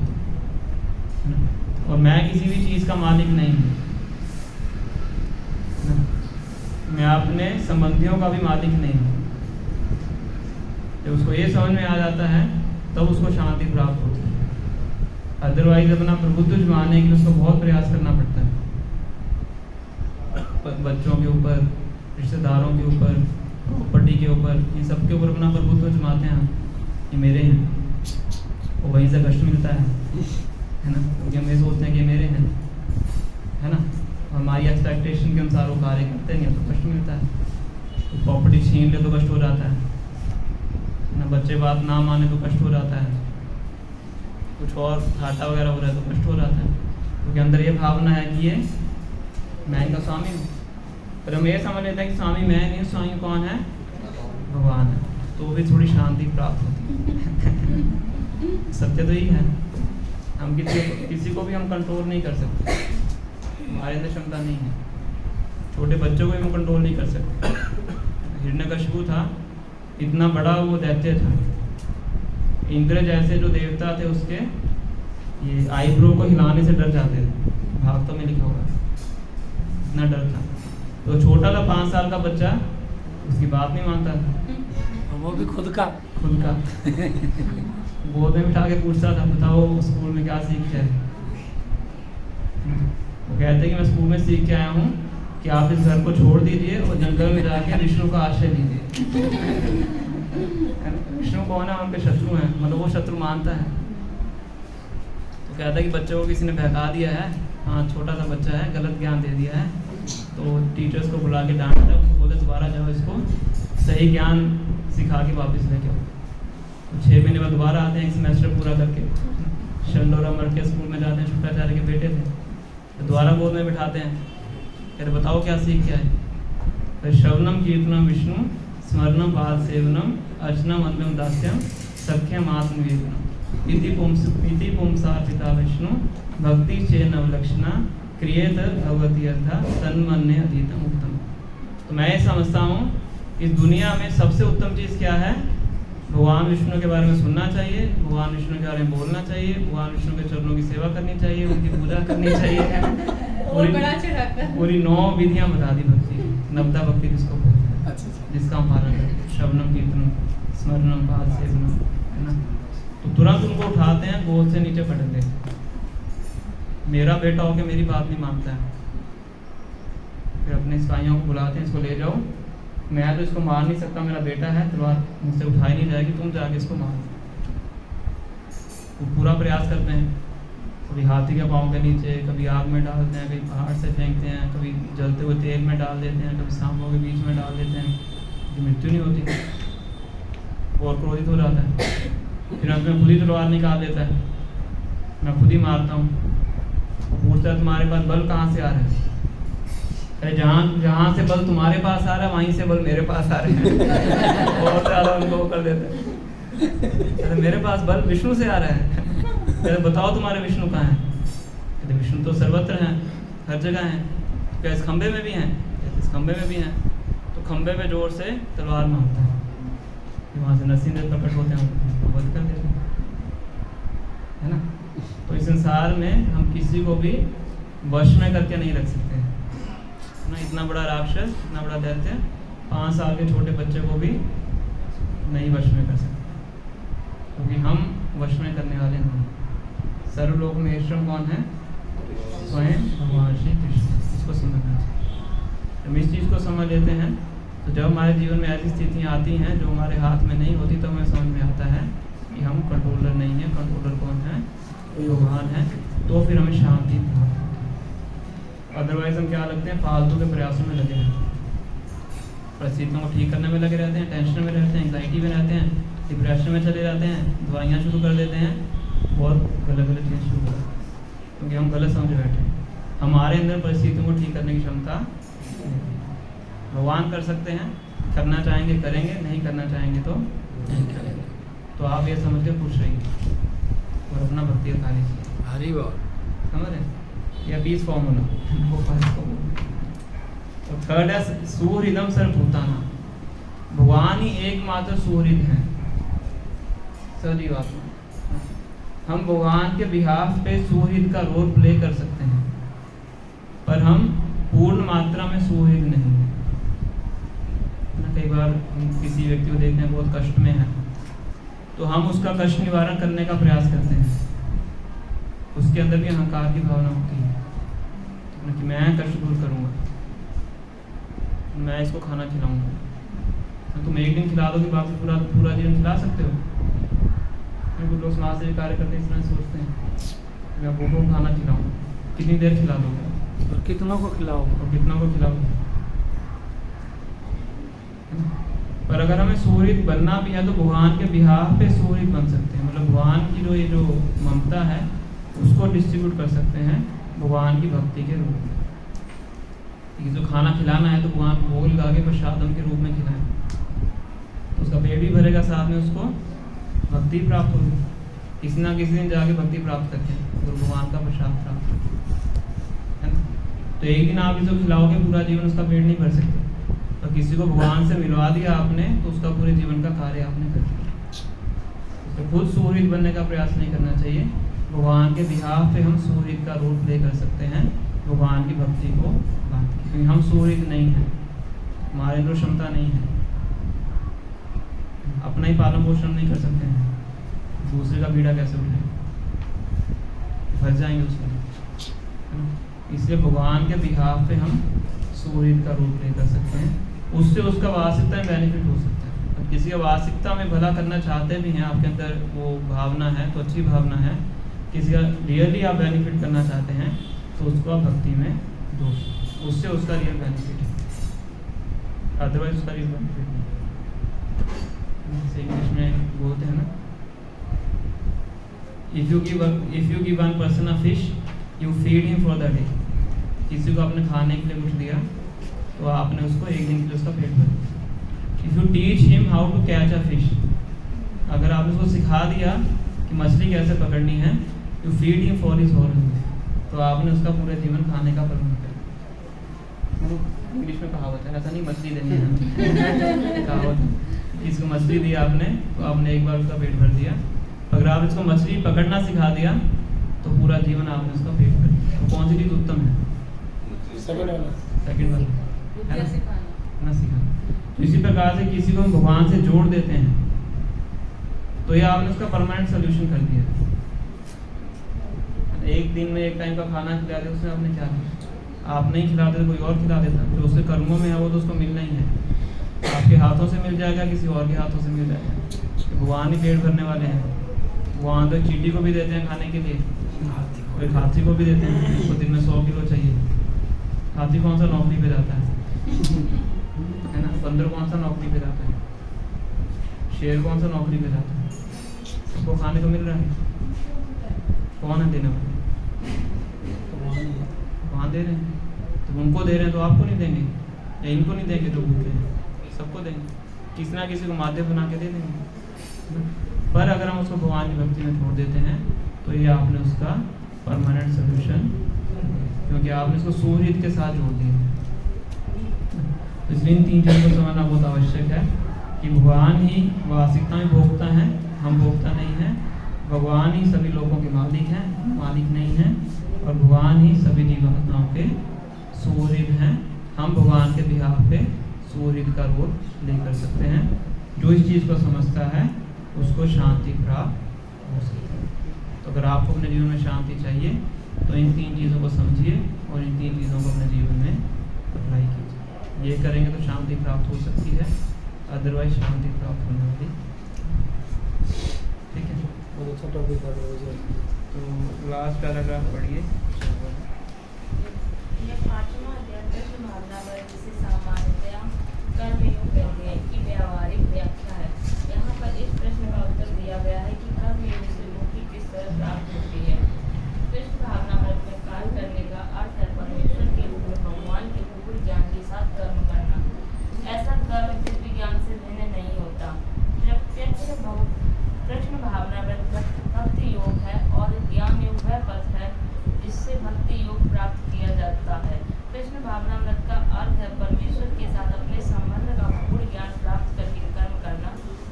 और मैं किसी भी चीज़ का मालिक नहीं हूँ, मैं अपने संबंधियों का भी मालिक नहीं हूँ। जब उसको ये समझ में आ जाता है तब उसको शांति प्राप्त होती है। अदरवाइज अपना प्रभुत्व जमाने के लिए उसको बहुत प्रयास करना पड़ता है, बच्चों के ऊपर, रिश्तेदारों के ऊपर, प्रॉपर्टी के ऊपर, इन सब के ऊपर अपना प्रभुत्व जमाते हैं, ये मेरे हैं, और वहीं से कष्ट मिलता है ना, क्योंकि हम ये सोचते हैं कि मेरे हैं, है ना, हमारी एक्सपेक्टेशन के अनुसार वो कार्य करते नहीं तो कष्ट मिलता है। तो प्रॉपर्टी छीन ले तो कष्ट हो जाता है ना, बच्चे बात ना माने तो कष्ट हो जाता है, कुछ और घाटा वगैरह हो रहा है तो कष्ट हो जाता है, क्योंकि अंदर ये भावना है कि ये मैं इनका स्वामी हूँ। पर हम ये समझ लेते हैं कि स्वामी मैं नहीं हूँ, स्वामी कौन है, भगवान है, तो भी थोड़ी शांति प्राप्त होती है। सत्य तो यही है, हम किसी को भी हम कंट्रोल नहीं कर सकते, हमारे अंदर क्षमता नहीं है। छोटे बच्चों को भी हम कंट्रोल नहीं कर सकते। हिरण्यकशिपु था, इतना बड़ा वो दैत्य था, इंद्र जैसे जो देवता थे उसके ये आईब्रो को हिलाने से डर जाते थे, भागवतों में लिखा हुआ है, इतना डर था। तो छोटा था 5 साल का बच्चा, उसकी बात नहीं मानता था, वो भी खुद का गोद में बिठा के पूछता था, बताओ स्कूल में क्या सीख के आए। वो कहते कि मैं स्कूल में सीख के आया हूँ कि आप इस घर को छोड़ दीजिए और जंगल में जाके विष्णु का आश्रय लीजिए। विष्णु कौन है, उनके शत्रु हैं, मतलब वो शत्रु मानता है। तो कहता है कि बच्चे को किसी ने बहका दिया है, हाँ छोटा सा बच्चा है, गलत ज्ञान दे दिया है, तो टीचर्स को बुला के डांटा, उनको बोले दोबारा जाओ, इसको सही ज्ञान सिखा के वापस लेके आओ। तो 6 महीने बाद दोबारा आते हैं, एक सेमेस्टर पूरा करके, शंडोरा मर के स्कूल में जाते हैं, शुक्राचार्य के बेटे थे, तो दोबारा गोद में बिठाते हैं, कहते बताओ क्या सीख के आए। तो श्रवणम कीर्तनम विष्णु स्मरणम पाद सेवनम अर्चनम अन्वयम दास्यम सख्यम आत्मवेदनम इति पुंसार्पिता विष्णु भक्ति चेन अवलक्षणा क्रिएत भगवती अर्था तन्मन्य अधीतम उत्तम। तो मैं ये समझता हूँ इस दुनिया में सबसे उत्तम चीज़ क्या है, भगवान विष्णु के बारे में सुनना चाहिए, भगवान विष्णु के बारे में बोलना चाहिए, भगवान विष्णु के चरणों की सेवा करनी चाहिए, उनकी पूजा करनी चाहिए। पूरी 9 विधियाँ बता दी भक्ति, नवदा भक्ति जिसको बोलते हैं, जिसका हम पालन करते हैं, श्रवणम कीर्तनम स्मरणम पाद सेवनम, है ना। तो तुरंत उनको उठाते हैं, गोद से नीचे पटक देते हैं। मेरा बेटा होकर मेरी बात नहीं मानता है, फिर अपने सिपाहियों को बुलाते हैं, इसको ले जाओ, मैं तो इसको मार नहीं सकता, मेरा बेटा है, तलवार मुझसे उठाई नहीं जाएगी, तुम जाके इसको मारो। वो पूरा प्रयास करते हैं, कभी हाथी के पाँव के नीचे, कभी आग में डालते हैं, कभी पहाड़ से फेंकते हैं, कभी जलते हुए तेल में डाल देते हैं, कभी सांपों के बीच में डाल देते हैं, कि मृत्यु नहीं होती। और क्रोधित हो जाता है, फिर अंत में खुद ही तलवार निकाल देता है, मैं खुद ही मारता हूँ। पूछता है तुम्हारे पास बल कहाँ से आ रहा है? अरे जहाँ से बल तुम्हारे पास आ रहा है वहीं से बल मेरे पास आ रहे हैं। बहुत ज़्यादा उनको वो कर देते हैं। अरे मेरे पास बल विष्णु से आ रहा है। अरे बताओ तुम्हारे विष्णु कहाँ हैं? कहते विष्णु तो सर्वत्र हैं, हर जगह हैं। क्या इस खंबे में भी हैं? इस खंबे में भी हैं। तो खंबे में जोर से तलवार मारता है, वहाँ से नरसिंह देव प्रकट होते हैं, वध कर देते हैं, है ना। तो इस संसार में हम किसी को भी वश में करके नहीं रख सकते हैं ना। इतना बड़ा राक्षस, इतना बड़ा दैत्य 5 साल के छोटे बच्चे को भी नहीं वश में कर सकते, क्योंकि हम वश में करने वाले नहीं। सर्वलोक में ईश्वर कौन है? स्वयं भगवान श्री कृष्ण। इसको समझना चाहिए। जब इस चीज़ को समझ लेते हैं तो जब हमारे जीवन में ऐसी स्थितियाँ आती हैं जो हमारे हाथ में नहीं होती, तो हमें समझ में आता है कि हम कंट्रोलर नहीं है। कंट्रोलर कौन है? भगवान है। तो फिर हमें शांति प्राप्त होती है। अदरवाइज हम क्या लगते हैं? फालतू के प्रयासों में लगे रहते हैं, परिस्थितियों को ठीक करने में लगे रहते हैं, टेंशन में रहते हैं, एंग्जाइटी में रहते हैं, डिप्रेशन में चले जाते हैं, दवाइयाँ शुरू कर देते हैं और गलत गलत चीज़ें शुरू हो जाती हैं, क्योंकि हम गलत समझ बैठे हैं। हमारे अंदर परिस्थितियों को ठीक करने की क्षमता भगवान कर सकते हैं। करना चाहेंगे करेंगे, नहीं करना चाहेंगे तो नहीं करेंगे। तो आप ये समझ के खुश रहिए और अपना भक्ति का कार्य कीजिए। हरी बात। समझ रहे? या पीस फॉर्मूला वो और थर्ड है सुहृदम सर्वभूतानां। भगवान ही एकमात्र सुहृद हैं सजीवात्मा। हम भगवान के बिहाफ पे सुहृद का रोल प्ले कर सकते हैं, पर हम पूर्ण मात्रा में सुहृद नहीं है। कई बार हम किसी व्यक्ति को देखते हैं बहुत कष्ट में है, तो हम उसका कष्ट निवारण करने का प्रयास करते हैं। उसके अंदर भी अहंकार की भावना होती है कि मैं कष्ट दूर करूँगा, मैं इसको खाना खिलाऊंगा। तुम एक दिन खिला दोगे, बाकी पूरा जीवन खिला सकते हो? कुछ लोग समाज से कार्य करते हैं, इस तरह सोचते हैं मैं भूखों को खाना खिलाऊंगा। कितनी देर खिला दोगे और कितनों को खिलाओगे? और कितनों को खिलाओगे? पर अगर हमें सुहृद बनना भी है तो भगवान के बिहाफ पे सुहृद बन सकते हैं। मतलब भगवान की ये जो ममता है उसको डिस्ट्रीब्यूट कर सकते हैं भगवान की भक्ति के रूप में। जो खाना खिलाना है तो भगवान को भोग लगा के प्रसादम के रूप में खिलाएं, तो उसका पेट भी भरेगा, साथ में उसको भक्ति प्राप्त होगी। किसी ना किसी दिन जाके भक्ति प्राप्त करते हैं और भगवान का प्रसाद प्राप्त करते हैं। तो एक दिन आप इसको खिलाओगे, पूरा जीवन उसका पेट नहीं भर सकते। और किसी को भगवान से मिलवा दिया आपने तो उसका पूरे जीवन का कार्य आपने कर दिया। तो खुद सुहृद बनने का प्रयास नहीं करना चाहिए। भगवान के बिहाफ पे हम सुहृद का रोल प्ले कर सकते हैं भगवान की भक्ति को बांट के, क्योंकि हम सुहृद नहीं हैं, हमारे अंदर क्षमता नहीं है। अपना ही पालन पोषण नहीं कर सकते हैं, दूसरे का बीड़ा कैसे उठाएं? फंस जाएंगे उसमें। इसलिए भगवान के बिहाफ पे हम सुहृद का रोल प्ले कर सकते हैं। उससे उसका वास्तविकता में बेनिफिट हो सकता है। अब किसी का वास्तविकता में भला करना चाहते भी हैं, आपके अंदर वो भावना है तो अच्छी भावना है। किसी का रियली आप बेनिफिट करना चाहते हैं तो उसको आप भक्ति में दो, उससे उसका रियल बेनिफिट है, अदरवाइज उसका रियल बेनिफिट नहीं। इंग्लिश में बोलते हैं ना, if you give one person a fish you feed him for the day. किसी को आपने खाने के लिए कुछ दिया तो आपने उसको एक दिन के लिए उसका पेट भर दिया। If you teach him how to catch a fish, अगर आपने उसको सिखा दिया कि मछली कैसे पकड़नी है, you feed him for his whole life, तो आपने उसका पूरे जीवन खाने का प्रबंध किया। इंग्लिश में कहावत है, ऐसा नहीं मछली देनी है कहावत है। इसको मछली दी आपने तो आपने एक बार उसका पेट भर दिया। अगर आप इसको मछली पकड़ना सिखा दिया तो पूरा जीवन आपने उसका पेट भर दिया। तो कौन सी चीज़ उत्तम है? सेकंड वाला है ना सिखाना। तो इसी प्रकार से किसी को हम भगवान से जोड़ देते हैं तो ये आपने उसका परमानेंट सोल्यूशन कर दिया। एक दिन में एक टाइम का खाना खिला दिया, उसमें आपने क्या किया? आप नहीं खिलाते तो कोई और खिला देता। जो उसके कर्मों में है वो तो उसको मिलना ही है। आपके हाथों से मिल जाएगा, किसी और के हाथों से मिल जाएगा। भगवान ही पेट भरने वाले हैं, वहाँ तो चींटी को भी देते हैं खाने के लिए, हाथी को। एक हाथी को भी देते हैं, उसको दिन में 100 किलो चाहिए। हाथी कौन सा नौकरी पे जाता है ना? बंदर कौन सा नौकरी पे जाता है? शेर कौन सा नौकरी पे जाता है? उसको खाने को मिल रहा है, कौन है देने वाले? वहाँ दे रहे हैं, तो उनको दे रहे हैं तो आपको नहीं देंगे, या इनको नहीं देंगे तो भूखे हैं, सबको देंगे, किसी ना किसी को माध्यम बना के दे देंगे। पर अगर हम उसको भगवान की भक्ति में छोड़ देते हैं तो ये आपने उसका परमानेंट सोल्यूशन, क्योंकि आपने उसको सूर्य के साथ जोड़ दिया। इसलिए इन 3 चीज़ों को समझना बहुत आवश्यक है कि भगवान ही वास्तविकता में भोगता है, हम भोगता नहीं है। भगवान ही सभी लोगों के मालिक हैं, मालिक नहीं है, और भगवान ही सभी जीवात्माओं के सूर्य हैं। हम भगवान के बिहाफ पे सूर्य का रोल प्ले कर सकते हैं। जो इस चीज़ को समझता है उसको शांति प्राप्त हो सकती है। तो अगर आपको अपने जीवन में शांति चाहिए तो इन 3 चीज़ों को समझिए और इन 3 चीज़ों को अपने जीवन में अप्लाई कीजिए। ये करेंगे तो शांति प्राप्त हो सकती है, अदरवाइज शांति प्राप्त होने वाली। ठीक है, बहुत अच्छा टॉपिक था रोज। तो लास्ट पैराग्राफ पढ़िए। यह 5वां अध्याय कृष्ण भावना पर जिसे सामान्यतया कर्मयोग कहते हैं की व्यावहारिक व्याख्या है। यहाँ पर इस प्रश्न का उत्तर दिया गया है कि कर्मयोग से मुक्ति किस तरह प्राप्त होती है। कृष्ण भावना में कार्य करने का अर्थ है परमेश्वर के रूप में भगवान के पूर्ण ज्ञान के साथ कर्म करना। ऐसा कर्म दिव्य ज्ञान से भिन्न नहीं होता। प्रत्यक्ष कृष्ण भावना भक्ति योग है और ज्ञान योग वह पथ है जिससे भक्ति योग प्राप्त किया जाता है। कृष्ण भावनामृत का अर्थ है परमेश्वर के साथ अपने संबंध का पूर्ण ज्ञान प्राप्त करके कर्म करना,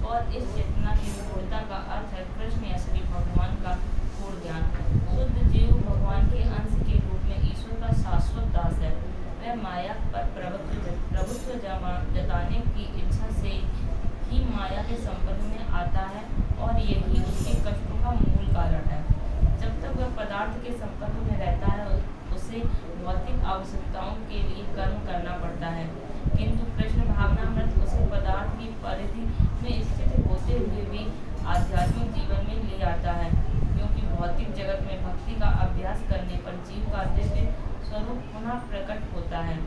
और इस चेतना की पूर्णता का अर्थ है कृष्ण या श्री भगवान का पूर्ण ज्ञान। शुद्ध जीव भगवान के अंश के रूप में ईश्वर का शाश्वत दास है। वह माया पर प्रभुत्व जताने की इच्छा से ही माया के संपर्क में आता है और यही उसके कष्टों का मूल कारण है। जब तक वह पदार्थ के संपर्क में रहता है उसे भौतिक आवश्यकताओं के लिए कर्म करना पड़ता है, किंतु कृष्ण भावनामृत उसे पदार्थ की परिधि में स्थित होते हुए भी आध्यात्मिक जीवन में ले आता है, क्योंकि भौतिक जगत में भक्ति का अभ्यास करने पर जीव का दिव्य स्वरूप पुनः प्रकट होता है।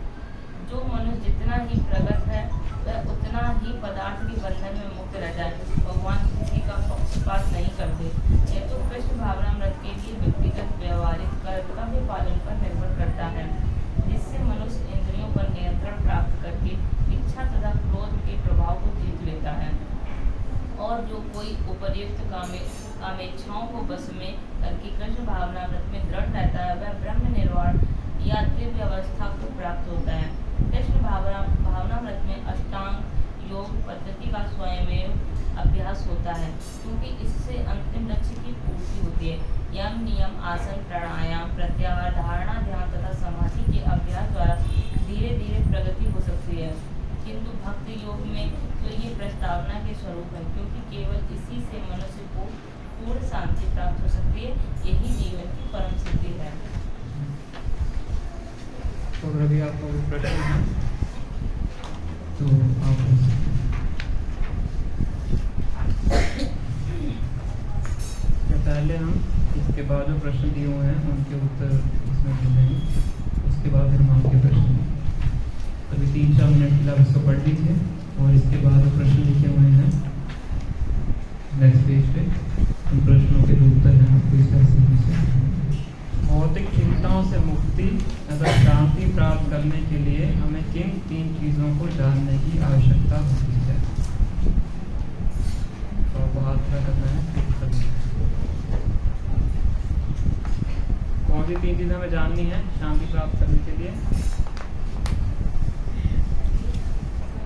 जो मनुष्य जितना ही प्रगत है वह उतना ही पदार्थ के बंधन में मुक्त रहता है। भगवान किसी का पक्षपात नहीं करते। ये तो कृष्ण भावनामृत के लिए व्यक्तिगत व्यवहारिक कर्तव्य पालन पर निर्भर करता है, जिससे मनुष्य इंद्रियों पर नियंत्रण प्राप्त करके इच्छा तथा क्रोध के प्रभाव को जीत लेता है, और जो कोई उपर्युक्त कामेच्छाओं को बस में करके कृष्ण भावनामृत में दृढ़ रहता है वह ब्रह्म निर्वाण या दिव्य अवस्था को प्राप्त होता है। कृष्ण भावनामृत में अष्टांग योग पद्धति का स्वयं अभ्यास होता है, क्योंकि इससे अंतिम लक्ष्य की पूर्ति होती है। यम नियम आसन प्राणायाम प्रत्याहार धारणा ध्यान तथा समाधि के अभ्यास द्वारा धीरे धीरे प्रगति हो सकती है, किंतु भक्ति योग में तो ये प्रस्तावना के स्वरूप है, क्योंकि केवल इसी से मनुष्य को पूर्ण शांति प्राप्त हो सकती है। यही जीवन की परम सिद्धि है। तो अगर अभी आपका कोई प्रश्न है तो आप पहले हम इसके बाद जो प्रश्न दिए हुए हैं उनके उत्तर इसमें देंगे, उसके बाद फिर हम आपके प्रश्न अभी 3-4 मिनट के लिए आप इसको पढ़ लीजिए, और इसके बाद जो प्रश्न लिखे हुए हैं नेक्स्ट पेज पे उन प्रश्नों के जो उत्तर हैं आपको इस तरह से। भौतिक चिंताओं से मुक्ति तथा शांति प्राप्त करने के लिए हमें किन 3 चीज़ों को जानने की आवश्यकता होती है? तो आपको हाथ खड़ा करना है। कौन सी 3 चीज़ें हमें जाननी है शांति प्राप्त करने के लिए?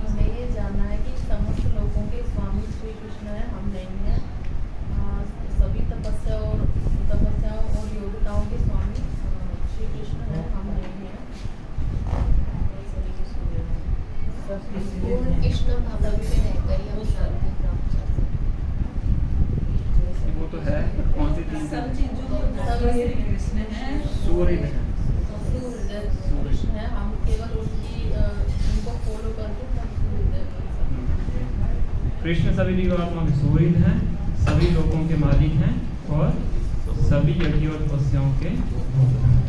हमें ये जानना है कि समस्त लोगों के स्वामी श्री कृष्ण है, हम नहीं हैं। सभी तपस्याओं और योग्यताओं के स्वामी श्री कृष्ण है, हम नहीं हैं। पूर्ण कृष्ण भाव में रहकर ही हम शांति प्राप्त कर सकते वो तो है, कौन सी 3 सब चीज़ें? चीजों को श्री कृष्ण है। सूर्य है, सूर्य कृष्ण है, हम केवल उनको फॉलो करके हम सूर्य बन सकते हैं। कृष्ण सभी जीवात्मा के सूर्य हैं, सभी लोगों के मालिक हैं और सभी यज्ञों और तपस्याओं के भोक्ता हैं।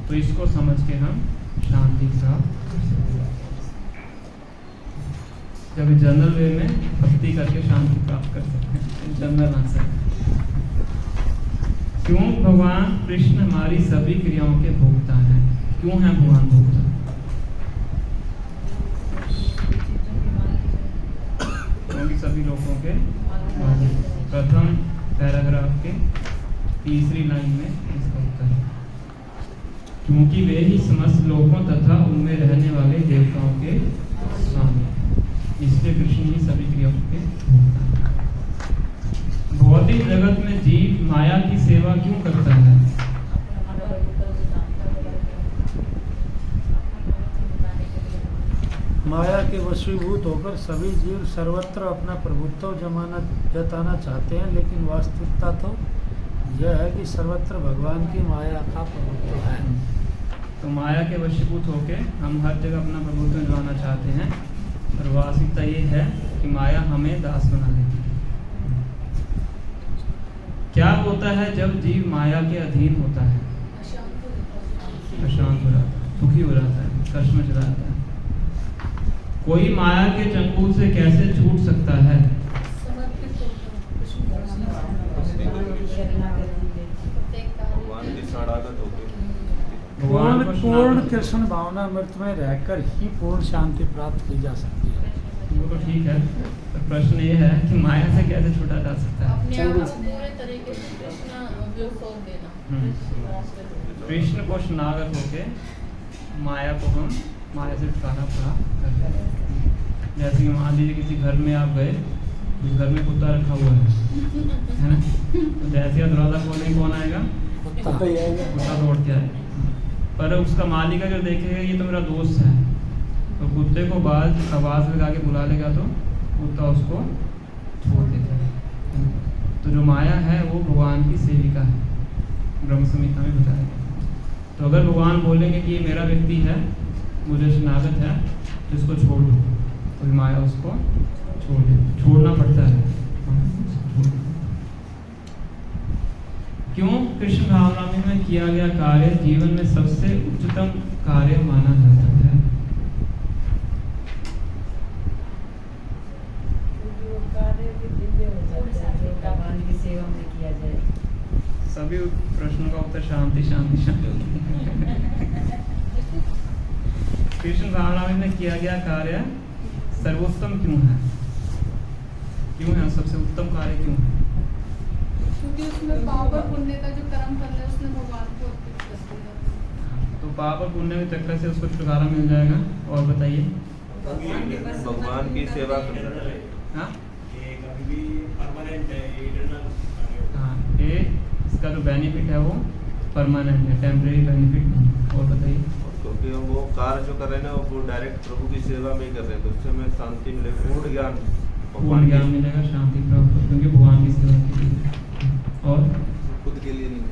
तो इसको समझ के हम शांति प्राप्त कर सकते हैं। जब जनरल वे में भक्ति करके शांति प्राप्त कर सकते हैं, जनरल आंसर। क्यों भगवान कृष्ण हमारी सभी क्रियाओं के भोक्ता हैं? क्यों है भगवान भोक्ता? क्योंकि सभी लोगों के मालिक। प्रथम पैराग्राफ के तीसरी लाइन में इसका उत्तर है, क्योंकि वे ही समस्त लोगों तथा उनमें रहने वाले देवताओं के स्वामी, इसलिए कृष्ण ही सभी क्रियाओं के भोक्ता है। भौतिक जगत में जीव माया की सेवा क्यों करता है? माया के वशीभूत होकर सभी जीव सर्वत्र अपना प्रभुत्व जताना चाहते हैं, लेकिन वास्तविकता तो यह है कि सर्वत्र भगवान की माया का प्रभुत्व है। तो माया के वशीभूत होकर हम हर जगह अपना प्रभुत्व जमाना चाहते हैं, और वास्तविकता ये है कि माया हमें दास बना देती है। क्या होता है जब जीव माया के अधीन होता है? अशांत हो जाता है, दुखी हो जाता है, कष्ट में चला जाता है। कोई माया के चंगुल से कैसे छूट सकता है? भगवान की शरणागत होकर पूर्ण कृष्ण भावना मृत में रहकर ही पूर्ण शांति प्राप्त की जा सकती है। वो तो ठीक है, पर प्रश्न ये है कि माया से कैसे छूटा जा सकता है? अपने आप को पूरे तरीके से कृष्ण को सौंप देना। कृष्ण को शरणागत होके माया को हम माया से छुटकारा प्राप्त करते हैं। जैसे कि मान लीजिए किसी घर में आप गए, उस घर में कुत्ता रखा हुआ है ना, तो जैसे आप दरवाजा खोलेंगे कौन आएगा? कुत्ता दौड़ के आएगा। पर उसका मालिक अगर देखेगा ये तो मेरा दोस्त है, तो कुत्ते को आवाज़ लगा के बुला लेगा तो कुत्ता उसको छोड़ देता है। तो जो माया है वो भगवान की सेविका है, ब्रह्म संहिता में बताया गया। तो अगर भगवान बोलेंगे कि ये मेरा व्यक्ति है, मुझे शरणागत है, तो इसको छोड़ दो, तो माया उसको छोड़ना पड़ता है। क्यों कृष्ण भावनामृत में किया गया कार्य जीवन में सबसे उच्चतम कार्य माना जाता है? भगवान की सेवा में किया जाए। सभी प्रश्नों का उत्तर शांति शांति शांति। कृष्ण भावनामृत में किया गया कार्य सर्वोत्तम क्यों है? क्यों है सबसे उत्तम कार्य क्यों है? क्योंकि उसमें पाप और पुण्य का जो कर्म फल है उसने भगवान को अर्पित कर दिया। तो पाप और पुण्य के चक्कर से उसको छुटकारा मिल जाएगा। और बताइए। भगवान की सेवा करना है। हाँ, हाँ, ये इसका जो बेनिफिट है वो परमानेंट है, टेम्परेरी बेनिफिट नहीं। और बताइए। क्योंकि हम वो कार्य जो कर रहे हैं ना वो डायरेक्ट प्रभु की सेवा में ही कर रहे हैं, तो उससे हमें शांति मिलेगी, पूर्ण ज्ञान मिलेगा, शांति प्राप्त हो, क्योंकि भगवान की सेवा के लिए। और खुद के लिए नहीं,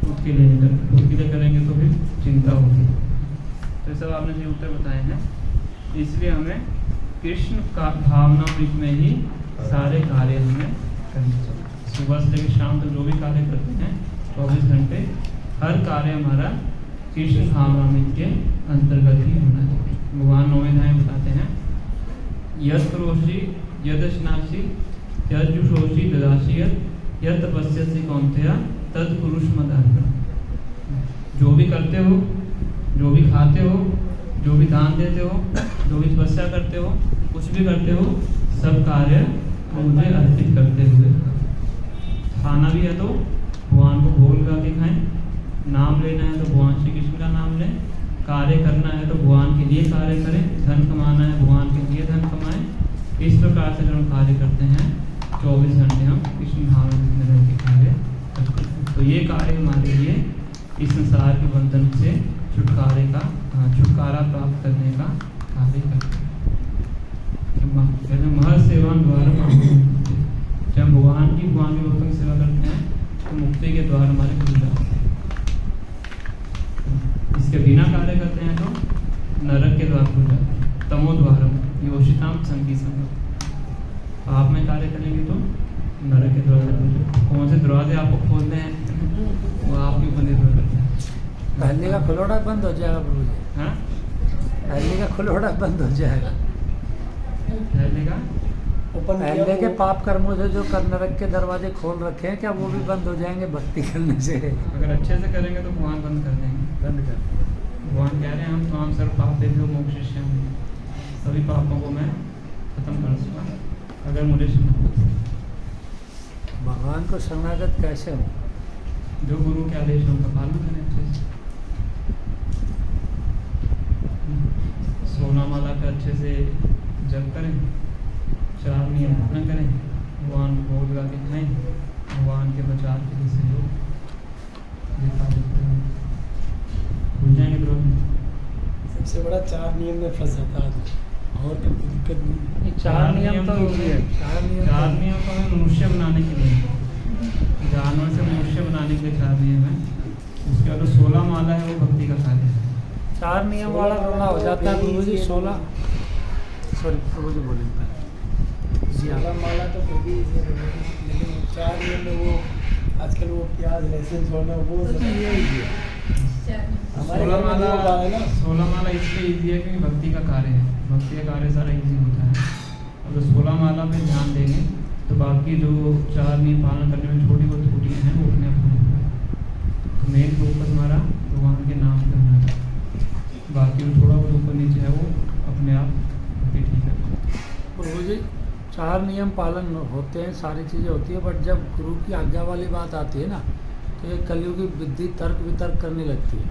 खुद के लिए नहीं करते, खुद के लिए करेंगे तो फिर चिंता होगी। तो सब आपने जो उत्तर बताए हैं, इसलिए हमें कृष्ण का भावनामृत में ही सारे कार्य हमें करने चाहिए। सुबह से लेकर शाम तक जो भी कार्य करते हैं 24 घंटे, हर कार्य हमारा कृष्ण भावनामृत के अंतर्गत ही होना चाहिए। भगवान नौवें अध्याय में बताते हैं, यद करोषि यद स्नासि यद जुषोषि ददासि यद तपस्यसि कौन्तेय तद पुरुष मदार्पण। जो भी करते हो, जो भी खाते हो, जो भी दान देते हो, जो भी तपस्या करते हो, कुछ भी करते हो, सब कार्य मुझे अर्पित करते हुए। खाना भी है तो भगवान को भोग लगा के खाएं, नाम लेना है तो भगवान श्री कृष्ण का नाम लें, कार्य करना है तो भगवान के लिए कार्य करें, धन कमाना है भगवान के लिए धन कमाएं। इस प्रकार से अगर हम कार्य करते हैं 24 घंटे हम कृष्ण भावनामृत में रह के कार्य करते हैं, तो ये कार्य हमारे लिए इस संसार के बंधन से छुटकारा प्राप्त करने का कार्य करते हैं। महर्ष सेवान द्वारा जब हम भगवान की भक्तों की सेवा करते हैं तो मुक्ति के द्वार हमारे खुल जाते हैं। इसके बिना कार्य करते हैं तो नरक के द्वार खुल जाते हैं। तमो द्वारम योषिताम संगी संगम। पाप में कार्य करेंगे तो नरक के दरवाजे कौन से दरवाजे आपको खोलने हैं वो आपके ऊपर निर्भर करता है। पहले का खुलोड़ा बंद हो जाएगा प्रभु जी, हाँ, पहले का खुलोड़ा बंद हो जाएगा। पहले का ओपन किया पहले के वो- पाप कर्मों से जो नरक के दरवाजे खोल रखे हैं, क्या वो भी बंद हो जाएंगे भक्ति करने से? अगर अच्छे से करेंगे तो भगवान बंद कर देंगे। बंद कर। भगवान कह रहे हैं हम तमाम सर्व पाप देवी मोक्षिष्य हूँ, सभी पापों को मैं खत्म कर दूँगा अगर मुझे सुना। भगवान को शरणागत कैसे हो? जो गुरु के आदेश है उनका पालन करें अच्छे से। 16 माला का अच्छे से जप करें, 4 नियम पूर्ण करें, भगवान को भोग लगा के खाएं, भगवान के प्रचार के लिए सहयोग दिखा देते हैं, भूल जाएंगे द्रोह में। सबसे बड़ा 4 नियम में फंस जाता है आदमी। और कोई दिक्कत नहीं। ये 4 नियम तो होते हैं। 4 नियम 4 नियम तो हमें मनुष्य बनाने के लिए, जानवर से मनुष्य बनाने के लिए 4 नियम है। उसके बाद 16 माला है वो भक्ति का कार्य है। 4 नियम वाला रोना हो जाता है प्रभु जी। 16 सॉरी प्रभु जी बोलेंगे पहले जी आप। 16 माला तो फिर भी easy है, लेकिन 4 नियम में वो आजकल वो प्याज लहसुन छोड़ना वो सब यही है। हमारे 16 घर में माला वो बात है ना। 16 माला इसलिए ईजी है क्योंकि भक्ति का कार्य है, भक्ति का कार्य सारा ईजी होता है। अगर 16 माला पे ध्यान देंगे तो बाकी जो 4 नियम पालन करने में छोटी बहुत त्रुटियाँ हैं वो अपने आप हो जाएंगी। तो मेन फोकस हमारा भगवान के नाम पे होना है, बाकी जो थोड़ा बहुत ऊपर नीचे है वो अपने आप भक्ति ठीक है। प्रभु जी 4 नियम पालन होते हैं, सारी चीज़ें होती है, बट जब गुरु की आज्ञा वाली बात आती है ना तो ये कलयुगी बुद्धि तर्क वितर्क करने लगती है।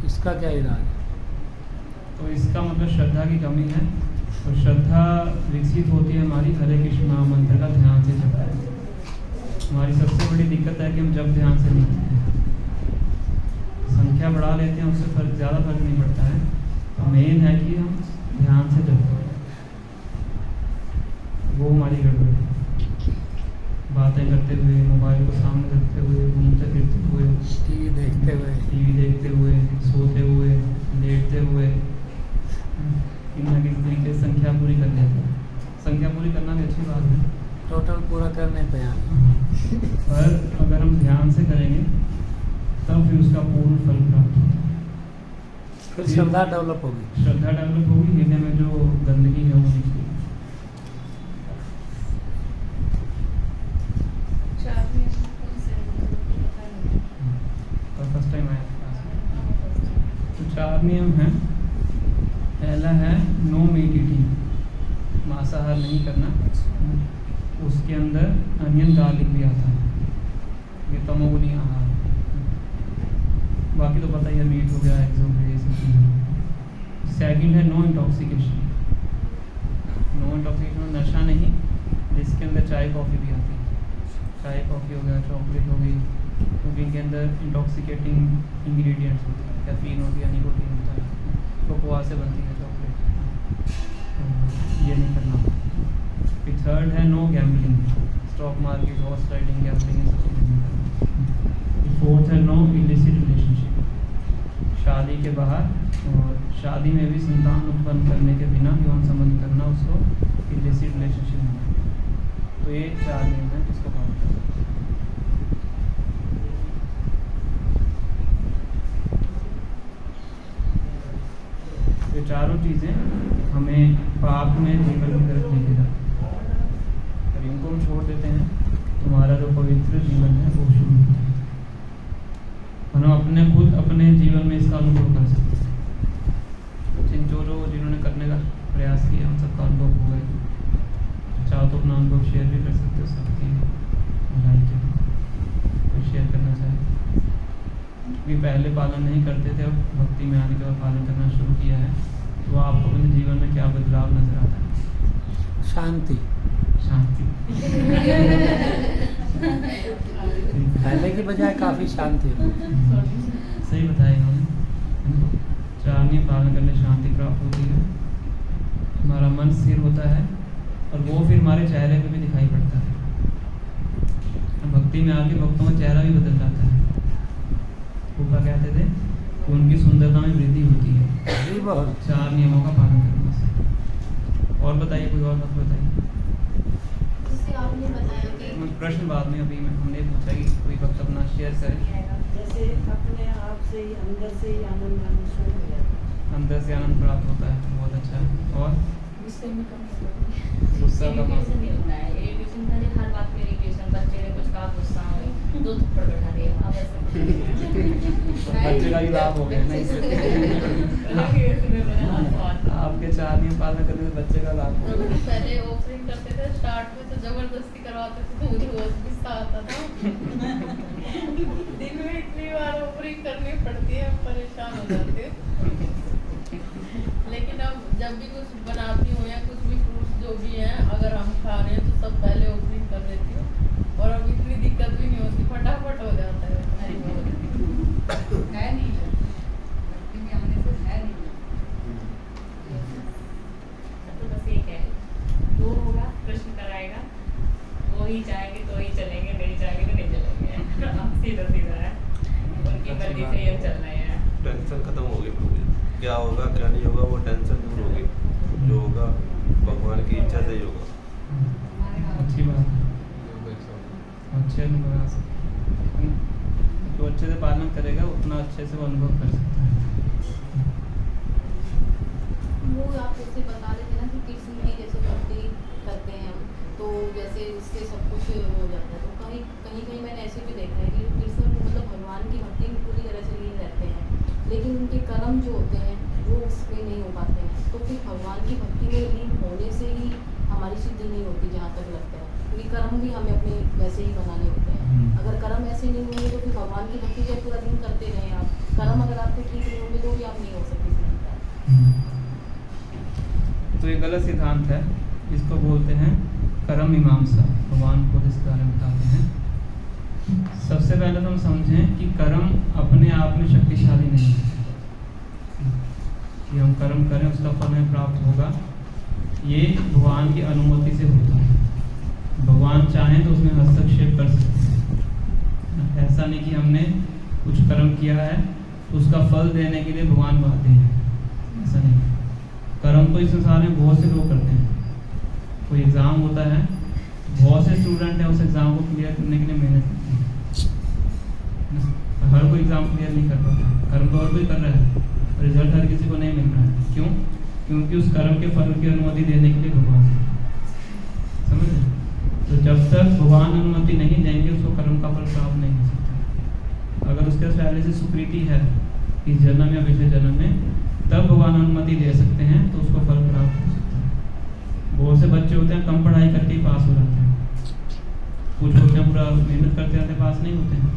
इसका क्या इलाज है? तो इसका मतलब श्रद्धा की कमी है, और श्रद्धा विकसित होती है हमारी हरे कृष्ण महामंत्र का ध्यान से जप करके। हमारी सबसे बड़ी दिक्कत है कि हम जब ध्यान से नहीं करते हैं, संख्या बढ़ा लेते हैं, उससे ज़्यादा फर्क नहीं पड़ता है। तो मेन है कि हम ध्यान से जप करें, वो हमारी गड़बड़ है। बातें करते हुए, मोबाइल को सामने रखते हुए, घूमते फिरते हुए, टीवी देखते हुए, टीवी देखते हुए, सोते हुए, लेटते हुए, किसी न किसी तरीके से संख्या पूरी कर लेते हैं। संख्या पूरी करना भी अच्छी बात है, टोटल पूरा करने तैयार। पर अगर हम ध्यान से करेंगे तब फिर उसका पूर्ण फल प्राप्त होता है। फिर श्रद्धा डेवलप होगी। श्रद्धा डेवलप होगी, हृदय में जो गंदगी है वो निकलेगी। 4 नियम कौन से हैं? पता नहीं। और फर्स्ट टाइम आया क्लास में। तो 4 नियम हैं। पहला है नो मीट ईटिंग, मांसाहार नहीं करना। उसके अंदर अनियन गार्लिक भी आता है, ये तमोगुनी आहार। बाकी तो पता ही है, मीट हो गया, एग्स हो गए, ये सब चीज़ें। सेकंड है नो इंटॉक्सिकेशन। नो इंटॉक्सिकेशन नशा नहीं, जिसके अंदर चाय कॉफ़ी भी आती है। चाय कॉफ़ी हो गया, चॉकलेट हो गई, क्योंकि इनके अंदर इंटॉक्सिकेटिंग इंग्रेडिएंट्स होते हैं, कैफीन होती है, निकोटीन होता है, कोकोआ से बनती है चॉकलेट। ये नहीं करना। फिर थर्ड है no gambling, stock market, horse riding, gambling, ये सब चीज़ें नहीं करना। फोर्थ है नो इलिसिट रिलेशनशिप, शादी के बाहर और शादी में भी संतान उत्पन्न करने के बिना यौन संबंध करना, उसको इलिसिट रिलेशनशिप होना। तो ये 4 नियम है जिसको पालन करना। ये चारों चीज़ें हमें पाप में जीवन की तरफ लेके जाती हैं। अगर इनको हम छोड़ देते हैं तो हमारा जो पवित्र जीवन है वो शुरू होता है, और हम अपने खुद अपने जीवन में इसका अनुभव कर सकते हैं। जिन्होंने करने का प्रयास किया उन सबका अनुभव हो गया। चाहो तो अपना अनुभव शेयर भी कर सकते हो सबकी भलाई के लिए, कोई शेयर करना चाहे। भी पहले पालन नहीं करते थे, अब भक्ति में आने के बाद पालन करना शुरू किया है, तो आपको अपने जीवन में क्या बदलाव नजर आता है? शांति। शांति। पहले की बजाय काफ़ी शांति है। सही बताया इन्होंने। 4 नियम पालन करने शांति प्राप्त होती है, हमारा मन स्थिर होता है, और वो फिर हमारे चेहरे पे भी दिखाई पड़ता है। भक्ति में आके भक्तों का चेहरा भी बदल जाता है। ऊपर कहते थे कि उनकी सुंदरता में वृद्धि होती है जी बहुत। 4 नियमों का पालन करने से। और बताइए, कोई और बात बताइए। जैसे आपने बताया कि प्रश्न बाद में अभी हमने पूछा कि कोई वक्त अपना शेयर करे। जैसे अपने आप से ही अंदर से ही आनंद आना शुरू हो जाता है। अंदर से आनंद प्राप्त होता है, बहुत अच्छा है। और गुस्से में कम होता है। गुस्सा कम इरिटेशन नहीं होता है। इरिटेशन था हर बात में इरिटेशन, बच्चे ने कुछ कहा गुस्सा आ गई, 2 थप्पड़ बैठा दिए, अब ऐसा बच्चे का भी लाभ हो गया ना आपके 4 नियम पालन करने से बच्चे का लाभ हो गया। पहले ऑफरिंग करते थे स्टार्ट में तो जबरदस्ती करवाते थे तो मुझे बहुत गुस्सा आता था। दिन में इतनी बार ऑफरिंग करनी पड़ती है, हम परेशान हो जाते हैं। लेकिन अब जब भी कुछ बनाती हूँ या कुछ भी फ्रूट्स जो भी हैं अगर हम खा रहे हैं तो सब पहले ऑफरिंग कर देती हूँ और अब इतनी दिक्कत भी नहीं होती, फटाफट हो जाता है। है नहीं भक्ति में आने से है नहीं। तो बस एक है, वो होगा प्रश्न कराएगा, वो ही चाहेंगे तो ही चलेंगे, नहीं चाहेंगे तो नहीं चलेंगे। सीधा सीधा है, उनकी मर्जी से ये चलना है। टेंशन खत्म हो गई प्रभु जी। क्या होगा क्या नहीं होगा वो टेंशन दूर होगी, जो होगा भगवान की इच्छा से ही होगा। अच्छी बात है, अच्छे अनुभव आ सकते हैं। जो अच्छे से पालन करेगा उतना अच्छे से वो अनुभव कर सकता है। वो आप जैसे बता रहे थे ना कि कृष्ण की जैसे भक्ति करते हैं हम, तो जैसे इससे सब कुछ हो जाता है। तो कहीं कहीं मैंने ऐसे भी देखा है कि कृष्ण मतलब भगवान की भक्ति में पूरी तरह से लीन रहते हैं, लेकिन उनके कर्म जो होते हैं वो उसमें नहीं हो पाते हैं। तो फिर भगवान की भक्ति में लीन होने से ही हमारी सिद्धि नहीं होती, जहाँ तक लगता है, क्योंकि कर्म भी हमें अपने वैसे ही बनाने होते हैं। अगर कर्म ऐसे नहीं होंगे तो फिर भगवान की भक्ति चाहे पूरा दिन करते रहें आप, कर्म अगर आपके ठीक नहीं होंगे तो भी आप नहीं हो सकते सिद्धि। तो ये गलत सिद्धांत है, इसको बोलते हैं कर्म मीमांसा। भगवान खुद इसके बारे में बताते हैं। सबसे पहले तो हम समझें कि कर्म अपने आप में शक्तिशाली नहीं है कि हम कर्म करें उसका फल हमें प्राप्त होगा। ये भगवान की अनुमति से होता है। भगवान चाहें तो उसमें हस्तक्षेप कर सकते हैं। ऐसा नहीं कि हमने कुछ कर्म किया है तो उसका फल देने के लिए भगवान बाध्य हैं, ऐसा नहीं। कर्म तो इस संसार में बहुत से लोग करते हैं। कोई एग्ज़ाम होता है, बहुत से स्टूडेंट हैं उस एग्ज़ाम को क्लियर करने के लिए मेहनत करते हैं। हर कोई एग्ज़ाम क्लियर नहीं कर पाता। कर्म तो हर कोई कर रहा है, रिजल्ट हर किसी को नहीं मिल रहा है। क्यों? क्योंकि उस कर्म के फल की अनुमति देने के लिए भगवान है। समझ रहे? तो जब तक भगवान अनुमति नहीं देंगे उसको कर्म का फल प्राप्त नहीं हो सकता। अगर उसके पहले से सुकृति है इस जन्म या पिछले जन्म में, तब भगवान अनुमति दे सकते हैं तो उसको फल प्राप्त हो सकता है। बहुत से बच्चे होते हैं कम पढ़ाई करके ही पास हो जाते हैं, कुछ होते हैं पूरा मेहनत करते रहते पास नहीं होते हैं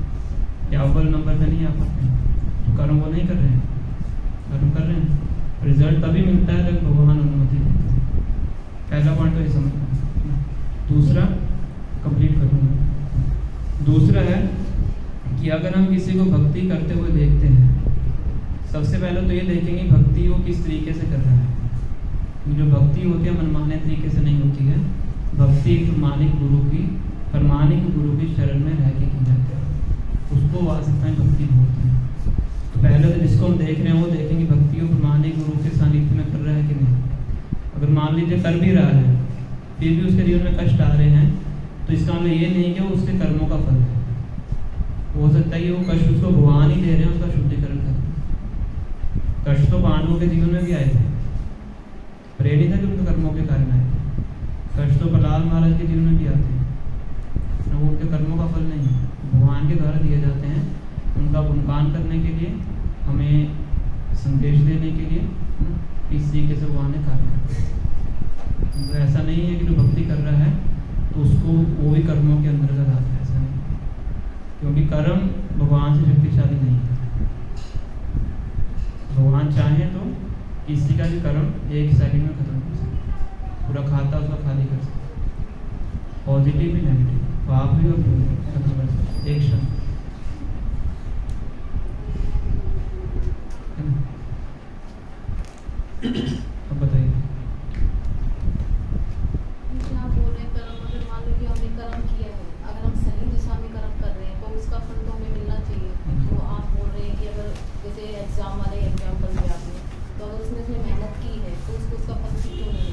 या अव्वल नंबर पे नहीं आ पाते हैं। तो कर्म वो नहीं कर रहे हैं, कर्म कर रहे हैं। रिजल्ट तभी मिलता है जब भगवान अनुमति देते हैं। पहला पॉइंट तो ये समझना। दूसरा कंप्लीट करूँगा। दूसरा है कि अगर हम किसी को भक्ति करते हुए देखते हैं, सबसे पहले तो ये देखेंगे भक्ति वो किस तरीके से कर रहा है। जो भक्ति होती है मनमाने तरीके से नहीं होती है। भक्ति एक मालिक गुरु की, परमानिक गुरु की शरण में रह के की जाती है, उसको वास्तव में भक्ति बोलते हैं। तो पहले तो जिसको हम देख रहे हैं वो देखेंगे भक्ति वो परमानिक गुरु के सानिध्य में कर रहा है कि नहीं। अगर मान लीजिए कर भी रहा है फिर भी उसके जीवन में कष्ट आ रहे हैं, तो इसका मतलब ये नहीं कि वो उसके कर्मों का फल है। हो सकता है कि वो कष्ट उसको भगवान ही दे रहे हैं उसका शुद्धिकरण कर। कष्ट तो पांडवों के जीवन में भी आए थे, प्रेरित है कि उनके कर्मों के कारण आए थे। कष्ट तो प्रहलाद महाराज के जीवन में भी आते हैं, वो उनके कर्मों का फल नहीं है, भगवान के द्वारा दिए जाते हैं। उनका गुणगान करने के लिए, हमें संदेश देने के लिए, इस तरीके से भगवान ने कार्य करते हैं। तो ऐसा नहीं है कि जो भक्ति कर रहा है तो उसको वो भी कर्मों के अंतर्गत आता है, ऐसा नहीं। क्योंकि कर्म भगवान से शक्तिशाली नहीं है। भगवान चाहे तो किसी का भी कर्म एक सेकंड में खत्म कर सकते, पूरा खाता उसका खाली कर सकते, पॉजिटिव भी नेगेटिव, पाप भी और पुण्य खत्म कर सकते एक क्षण। अब बताइए। आप बोल रहे हैं कर्म, अगर मान लो कि हमने कर्म किया है, अगर हम सही दिशा में कर्म कर रहे हैं तो उसका फल तो हमें मिलना चाहिए। तो आप बोल रहे हैं कि अगर जैसे एग्जाम वाले एग्जाम्पल दिया आपने, तो अगर उसने मेहनत की है तो उसको उसका फल क्यों नहीं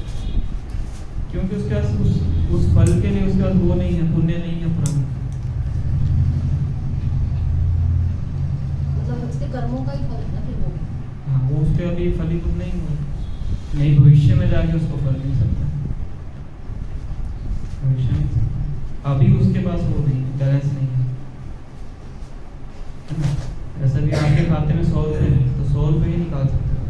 मिलता? क्योंकि उसके पास उस फल के लिए उसके पास वो नहीं है, पुण्य नहीं है पुराना। मतलब उसके कर्मों का ही फल है ना फिर वो। हाँ, वो उसके अभी फलीभूत नहीं हुआ, नहीं भविष्य में जाके उसको फल मिल सकता है। भविष्य में अभी उसके पास वो नहीं है, बैलेंस नहीं है। ऐसा भी आपके खाते में 100 रुपये है तो 100 रुपये ही निकाल सकते हो।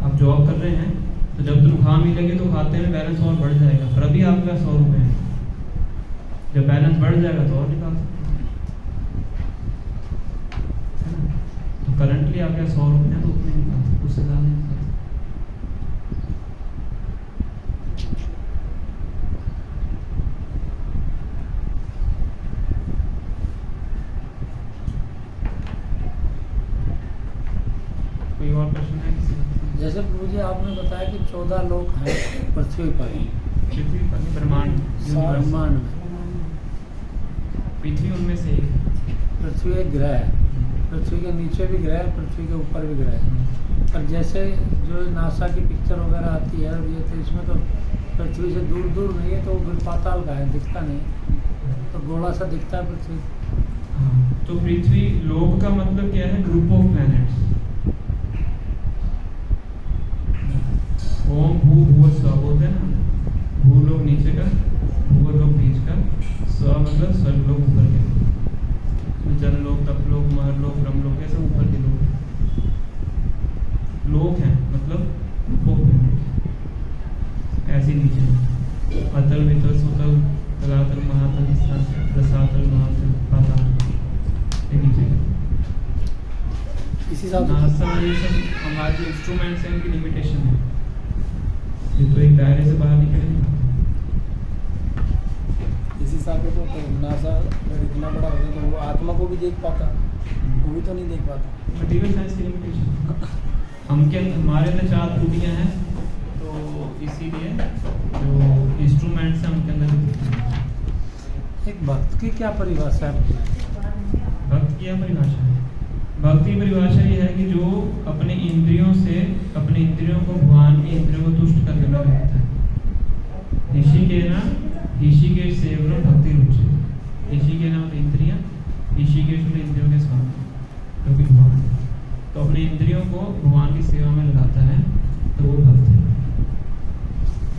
आप जॉब कर रहे हैं तो जब तनख्वाह मिलेगी तो खाते में बैलेंस और बढ़ जाएगा, पर अभी आपके पास 100 रुपये है। जब बैलेंस बढ़ जाएगा तो और निकाल सकते हैं, है ना। तो करंटली आपके पास 100 रुपये हैं तो उतने निकाल सकते, उससे ज़्यादा नहीं निकाल सकते। कोई और प्रश्न है किसी का? जैसे प्रभु जी आपने बताया कि 14 लोग हैं पृथ्वी पर, पृथ्वी पर नहीं, ब्रह्मांड यूनिवर्स। ब्रह्मांड में पृथ्वी उनमें से एक है। पृथ्वी एक ग्रह है, पृथ्वी के नीचे भी ग्रह है, पृथ्वी के ऊपर भी ग्रह है। और जैसे जो नासा की पिक्चर वगैरह आती है और ये तो इसमें तो पृथ्वी से दूर दूर नहीं है, तो वो फिर पाताल का है, दिखता नहीं, तो गोला सा दिखता है पृथ्वी। हाँ, तो पृथ्वी लोक का मतलब क्या है? Group of planets. ओम भू भुव स्व बोलते हैं ना, भू लोग नीचे का, भुव लोग बीच का, स्व मतलब स्वर्ग लोग ऊपर के, जन लोग, तप लोग, महर लोग, ब्रह्म लोग, ये सब ऊपर के लोग लोग हैं, मतलब ग्रुप ऑफ प्लैनेट्स। ऐसे नीचे अतल वितल सुतल तलातल महातल रसातल महातल पाताल, ये नीचे का। इसी हिसाब नासा ये सब हमारे जो इंस्ट्रूमेंट्स हैं उनकी लिमिटेशन है, ये तो एक दायरे से बाहर निकले नहीं। इस हिसाब से तो नासा अगर इतना बड़ा होता तो वो आत्मा को भी देख पाता, वो भी तो नहीं देख पाता। मटीरियल साइंस की लिमिटेशन हमारे अंदर 4 खूबियाँ हैं, तो इसीलिए जो इंस्ट्रूमेंट्स हैं उनके अंदर भी। एक भक्त की क्या परिभाषा है? भक्त की क्या परिभाषा है? भक्त की परिभाषा ये है कि जो अपने इंद्रियों से अपने इंद्रियों को भगवान की इंद्रियों को तुष्ट करने में रहता है। ऋषिकेश सेवरम भक्ति रुचि। ऋषिकेश नाम इंद्रियां, ऋषिकेश इंद्रियों के स्वामी जो कि भगवान है। तो अपने इंद्रियों को भगवान की सेवा में लगाता है तो वो भक्त है।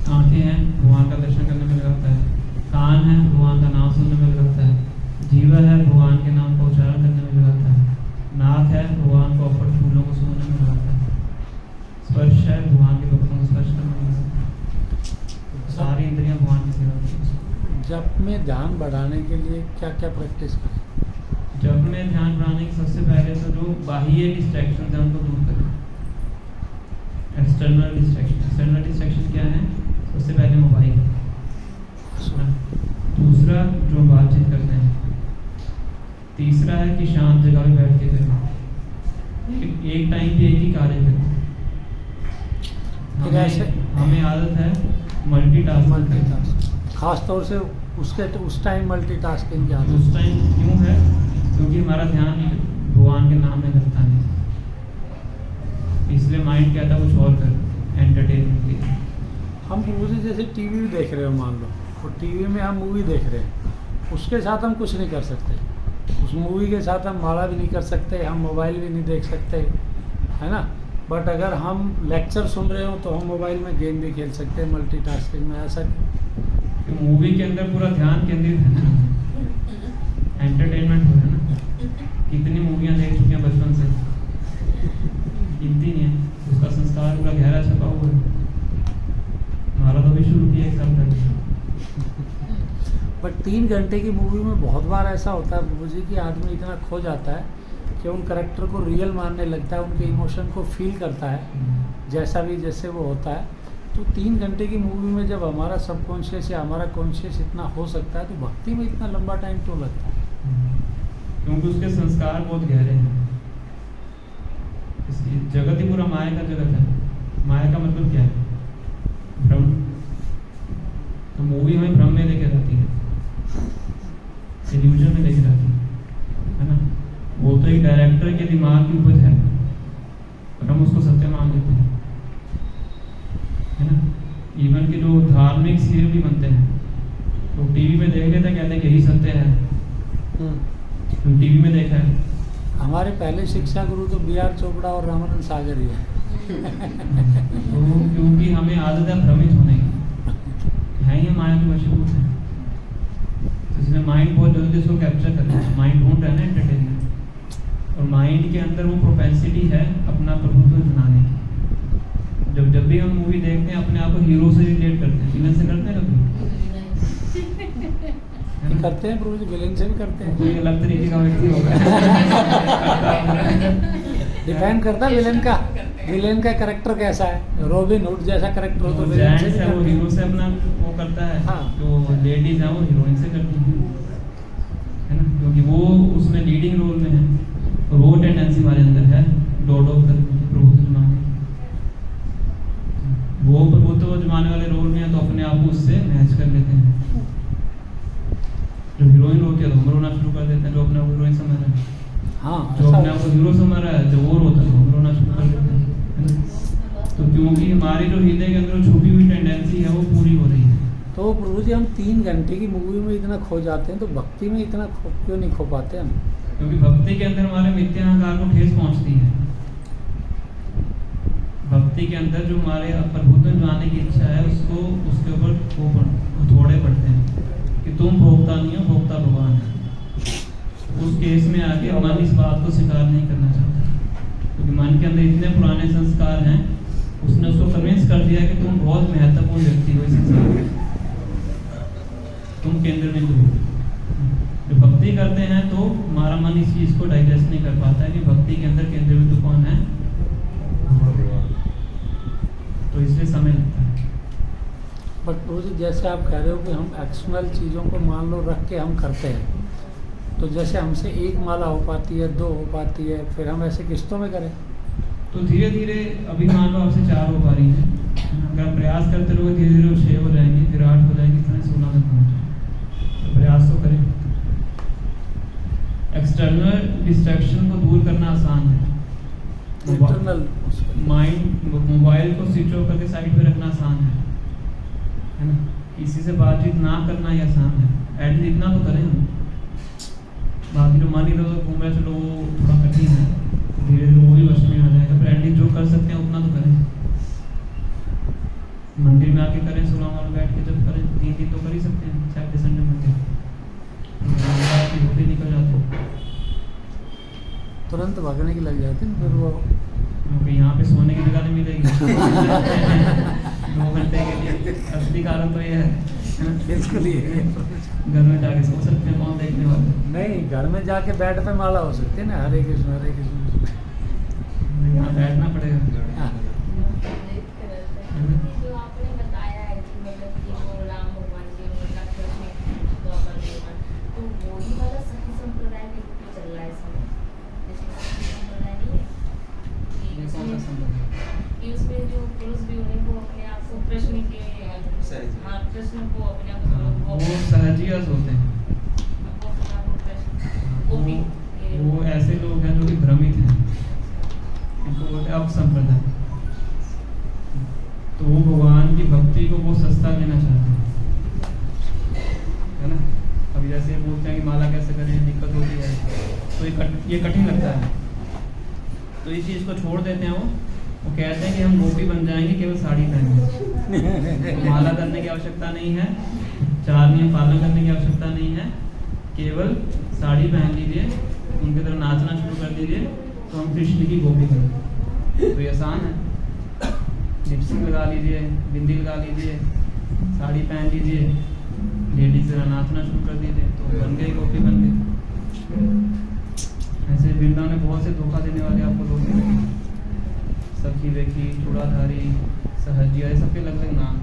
आंखें हैं, भगवान का दर्शन करने में लगाता है। कान है, भगवान का नाम सुनने में लगाता है। जीवा है, भगवान के नाम का उच्चारण करने में लगाता है। नाक है, भगवान को अपर फूलों को सुनने में लगाता है। स्पर्श है, भगवान के भक्तों को स्पर्श करने में लगाता है। सारी इंद्रियां भगवान की सेवा करती हैं। जप में ध्यान बढ़ाने के लिए क्या क्या प्रैक्टिस करें? जब में ध्यान बढ़ाने की सबसे पहले तो जो बाह्य डिस्ट्रैक्शन है उनको दूर करें। एक्सटर्नल डिस्ट्रैक्शन क्या है? सबसे पहले मोबाइल, दूसरा जो बातचीत करते हैं, तीसरा है कि शांत जगह में बैठ के करें, एक टाइम पे एक ही कार्य करें। हमें आदत है मल्टीटास्किंग, खास तौर से उस टाइम मल्टीटास्किंग की आदत। उस टाइम क्यों है? क्योंकि हमारा ध्यान भगवान के नाम में लगता है, इसलिए माइंड कहता है कुछ और कर एंटरटेनमेंट के लिए। हम मूवी जैसे टीवी भी देख रहे हो, मान लो, और टीवी में हम मूवी देख रहे हैं, उसके साथ हम कुछ नहीं कर सकते। उस मूवी के साथ हम माला भी नहीं कर सकते, हम मोबाइल भी नहीं देख सकते, है ना। बट अगर हम लेक्चर सुन रहे हो तो हम मोबाइल में गेम भी खेल सकते हैं मल्टीटास्किंग में। ऐसा तो मूवी के अंदर पूरा ध्यान केंद्रित है ना, एंटरटेनमेंट हो रहा है ना। कितनी मूवियाँ देख चुके हैं बचपन से, गिनती नहीं है। उसका संस्कार पूरा गहरा छपा हुआ है। हमारा तो भी शुरू किया 1 साल पहले। बट 3 घंटे की मूवी में बहुत बार ऐसा होता है प्रभु जी कि आदमी इतना खो जाता है कि उन करेक्टर को रियल मानने लगता है, उनके इमोशन को फील करता है जैसा भी जैसे वो होता है। तो 3 घंटे की मूवी में जब हमारा सबकॉन्शियस या हमारा कॉन्शियस इतना हो सकता है, तो भक्ति में इतना लंबा टाइम क्यों लगता है? क्योंकि उसके संस्कार बहुत गहरे हैं। इसलिए जगत ही पूरा माया का जगत है। माया का मतलब क्या है? भ्रम। तो मूवी हमें भ्रम में लेके जाती है, इल्यूजन में लेके जाती है ना। वो तो एक डायरेक्टर के दिमाग की उपज है, पर हम उसको सत्य मान लेते हैं, है ना। इवन के जो धार्मिक धार्मिक सीरियल भी बनते हैं, तो टीवी में देख लेते हैं, कहते हैं कि यही सत्य है, तो टीवी में देखा है। हमारे पहले शिक्षा गुरु तो B.R. चोपड़ा और रामानंद सागर ही है। तो क्योंकि हमें आदत है भ्रमित होने की, है ही माया के वशीभूत है, तो इसलिए माइंड बहुत जल्दी इसको कैप्चर कर रहा है। माइंड ढूंढ रहा है ना एंटरटेनमेंट, और माइंड के अंदर वो प्रोपेंसिटी है अपना प्रभुत्व बनाने की। जब भी हम मूवी देखते हैं अपने आप को हीरो से रिलेट करते हैं, विलन से करते हैं कभी? है ना? करते हैं प्रभु जी, विलेन से भी करते हैं। कोई अलग तरीके का व्यक्ति होगा। डिपेंड करता है विलेन का कैरेक्टर कैसा है। रॉबिन हुड जैसा कैरेक्टर हो तो जो विलेन से जेंट्स भी है वो करते हैं। हीरो से अपना वो करता है, हाँ। जो लेडीज है वो हीरोइन से करती है ना, क्योंकि वो उसमें लीडिंग रोल में है, और वो टेंडेंसी हमारे अंदर है डोडो प्रभुत्व जमाने की। वो प्रभुत्व जमाने वाले रोल में है तो अपने आप को उससे मैच कर लेते हैं। जो हीरोइन होती है तो हम रोना शुरू कर देते हैं, जो अपने आप को हीरोइन समझ रहा है। हाँ, जो ऐसा अपने आप को हीरो समझ रहा है, जो वो रोता है तो हम रोना शुरू कर देते हैं, है ना? तो क्योंकि हमारी जो हृदय के अंदर छुपी हुई टेंडेंसी है वो पूरी हो रही है। तो प्रभु जी हम 3 घंटे की मूवी में इतना खो जाते हैं, तो भक्ति में इतना क्यों नहीं खो पाते हम? क्योंकि भक्ति के अंदर हमारे मिथ्याहंकार को ठेस पहुंचती है। भक्ति के अंदर जो हमारे प्रभुत्व जाने की इच्छा है उसको उसके ऊपर थोड़े पड़ते हैं कि तुम भोक्ता नहीं हो, भोक्ता भगवान है। उस केस में आके मन इस बात को स्वीकार नहीं करना चाहता, क्योंकि मन के अंदर इतने पुराने संस्कार हैं, उसने उसको कन्विंस कर दिया कि तुम बहुत महत्वपूर्ण व्यक्ति हो इस संसार में, तुम केंद्र में हो। जो भक्ति करते हैं तो हमारा मन इस चीज को डाइजेस्ट नहीं कर पाता है कि भक्ति के अंदर केंद्र बिंदु कौन है, तो इसलिए समय लगता है। बट प्रभु जी जैसे आप कह रहे हो कि हम एक्सटर्नल चीज़ों को मान लो रख के हम करते हैं, तो जैसे हमसे 1 माला हो पाती है, 2 हो पाती है, फिर हम ऐसे किस्तों में करें? तो धीरे धीरे अभी मान लो आपसे 4 हो पा रही है, अगर आप प्रयास करते रहोगे धीरे धीरे वो 6 हो जाएंगी, फिर 8 हो जाएंगी, फिर 16 तक पहुँच जाएंगे। तो प्रयास तो करें। एक्सटर्नल डिस्ट्रैक्शन को दूर करना आसान है। इंटरनल माइंड मोबाइल को स्विच ऑफ करके साइड पे रखना आसान है ना? किसी से बातचीत ना करना ही आसान है, एटलीस्ट इतना तो करें हम। बाकी जो मान इधर घूम रहे चलो वो थोड़ा कठिन है, धीरे धीरे वो भी वश में आ जाएगा, पर एटलीस्ट जो कर सकते हैं उतना तो करें। मंदिर में आके करें, सुलाम में बैठ के जब करें, 3 दिन तो कर ही सकते हैं, सैटरडे संडे मंदिर होते निकल जाते, तुरंत भागने की लग जाती है, फिर वो क्योंकि यहाँ पे सोने की जगह नहीं मिलेगी 2 घंटे के लिए। असली कारण तो ये है, इसके लिए घर में जाके सो सकते हैं, कौन देखने वाले? नहीं, घर में जाके बेड पे माला हो सकती है ना, हरे कृष्ण हरे कृष्ण। यहाँ बैठना पड़ेगा। हाँ। जो आपने बताया है कि मतलब कि वो राम भगवान के मतलब कृष्ण द्वापर युग, तो वो ही वाला सखी संप्रदाय के रूप में चल रहा है इस समय, जैसे सखी संप्रदाय नहीं है कि उसमें जो पुरुष भी उन्हें को अपने आप को कृष्ण के हाँ कृष्ण को अपने आप को वो सहजियस होते हैं, अपने आप को कृष्ण गोपी वो ऐसे लोग हैं जो कि भ्रमित हैं, इनको बोलते हैं अपसंप्रदाय। तो वो भगवान की भक्ति को वो सस्ता लेना चाहते हैं, है ना? अभी जैसे बोलते हैं कि माला कैसे करें, दिक्कत होती है, तो ये कठिन लगता है, तो इस चीज़ को छोड़ देते हैं। वो कहते हैं कि हम गोपी बन जाएंगे केवल साड़ी पहने, तो माला करने की आवश्यकता नहीं है, 4 नियम पालन करने की आवश्यकता नहीं है, केवल साड़ी पहन लीजिए, उनकी तरह नाचना शुरू कर दीजिए, तो हम कृष्ण की गोपी बनेंगे। तो ये आसान है, लिपस्टिक लगा लीजिए, बिंदी लगा लीजिए, साड़ी पहन लीजिए, लेडीज तरह नाचना शुरू कर दीजिए, तो बन गए गोपी बन गए। ऐसे वृंदावन में बहुत से धोखा देने वाले आपको लोग मिलेंगे, सखी वेखी, चूड़ाधारी, सहजिया, ये सबके अलग अलग नाम।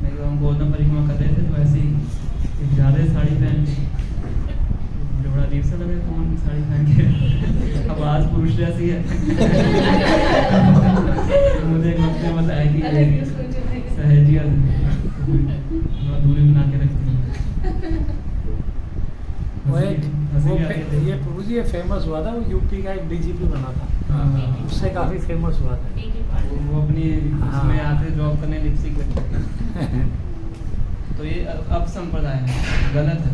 नहीं तो हम गोवर्धन परिक्रमा कर रहे थे तो ऐसे ही ज़्यादा साड़ी पहन के, मुझे बड़ा अजीब सा लगे कौन साड़ी पहन के, आवाज़ पुरुष जैसी है। मुझे एक वक्त में बताया कि सहजिया थोड़ा दूरी बना के रखती है। ये प्रभु जी ये फेमस हुआ था, वो यूपी का एक डीजीपी बना था, उससे काफी फेमस हुआ था। वो अपनी उसमें आते जॉब करने लिपस्टिक लगती है। तो ये अब संप्रदाय है, गलत है,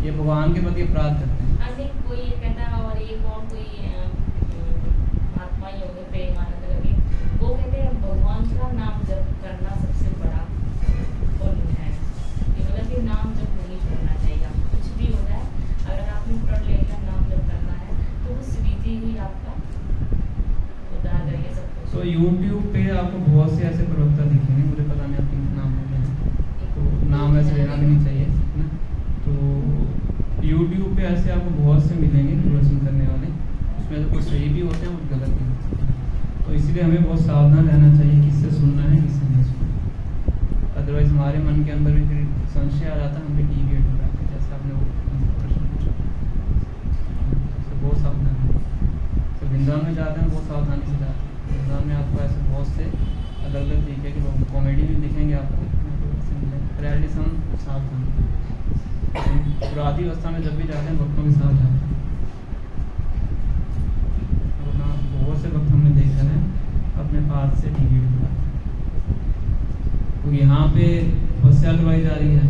ये भगवान के प्रति अपराध करते हैं। अरे कोई ये कहता है, और ये कौन कोई महात्मा ही होंगे प्रेमानंद करके, वो कहते हैं भगवान का नाम जप करना सबसे बड़ा पुण्य है। कि मतलब कि नाम जप नहीं छोड़ना चाहिए, आपको कुछ भी हो जाए, अगर आपने प्रण लेकर नाम जप करना है तो वो श्री जी ही आपका उद्धार करेंगे सब कुछ। तो यूट्यूब पे आपको बहुत से ऐसे प्रवक्ता दिखेंगे, मुझे पता नहीं आपके नाम होंगे, तो नाम ऐसे लेना भी नहीं चाहिए ना। तो यूट्यूब पे ऐसे आपको बहुत से मिलेंगे प्रवचन करने वाले, उसमें तो कुछ सही भी होते हैं और गलत भी होते हैं। तो इसलिए हमें बहुत सावधान रहना चाहिए किससे सुनना है किससे नहीं सुनना, अदरवाइज हमारे मन के अंदर भी फिर संशय आ जाता है, हम भी डिविएट हो जाते हैं, जैसे आपने वो प्रश्न पूछा। तो बहुत सावधान है, तो वृंदावन में जाते हैं बहुत सावधानी से जाते हैं। वृंदावन में आपको ऐसे बहुत से अलग अलग तरीके के लोग कॉमेडी भी दिखेंगे आपको, रियलिटी से हम सावधान। शुरुआती अवस्था में जब भी जाते हैं भक्तों के साथ जाते हैं, तो ना बहुत से भक्त हमने देखा है अपने पास से डिविएट हो जाते हैं। तो यहाँ पे तपस्या करवाई जा रही है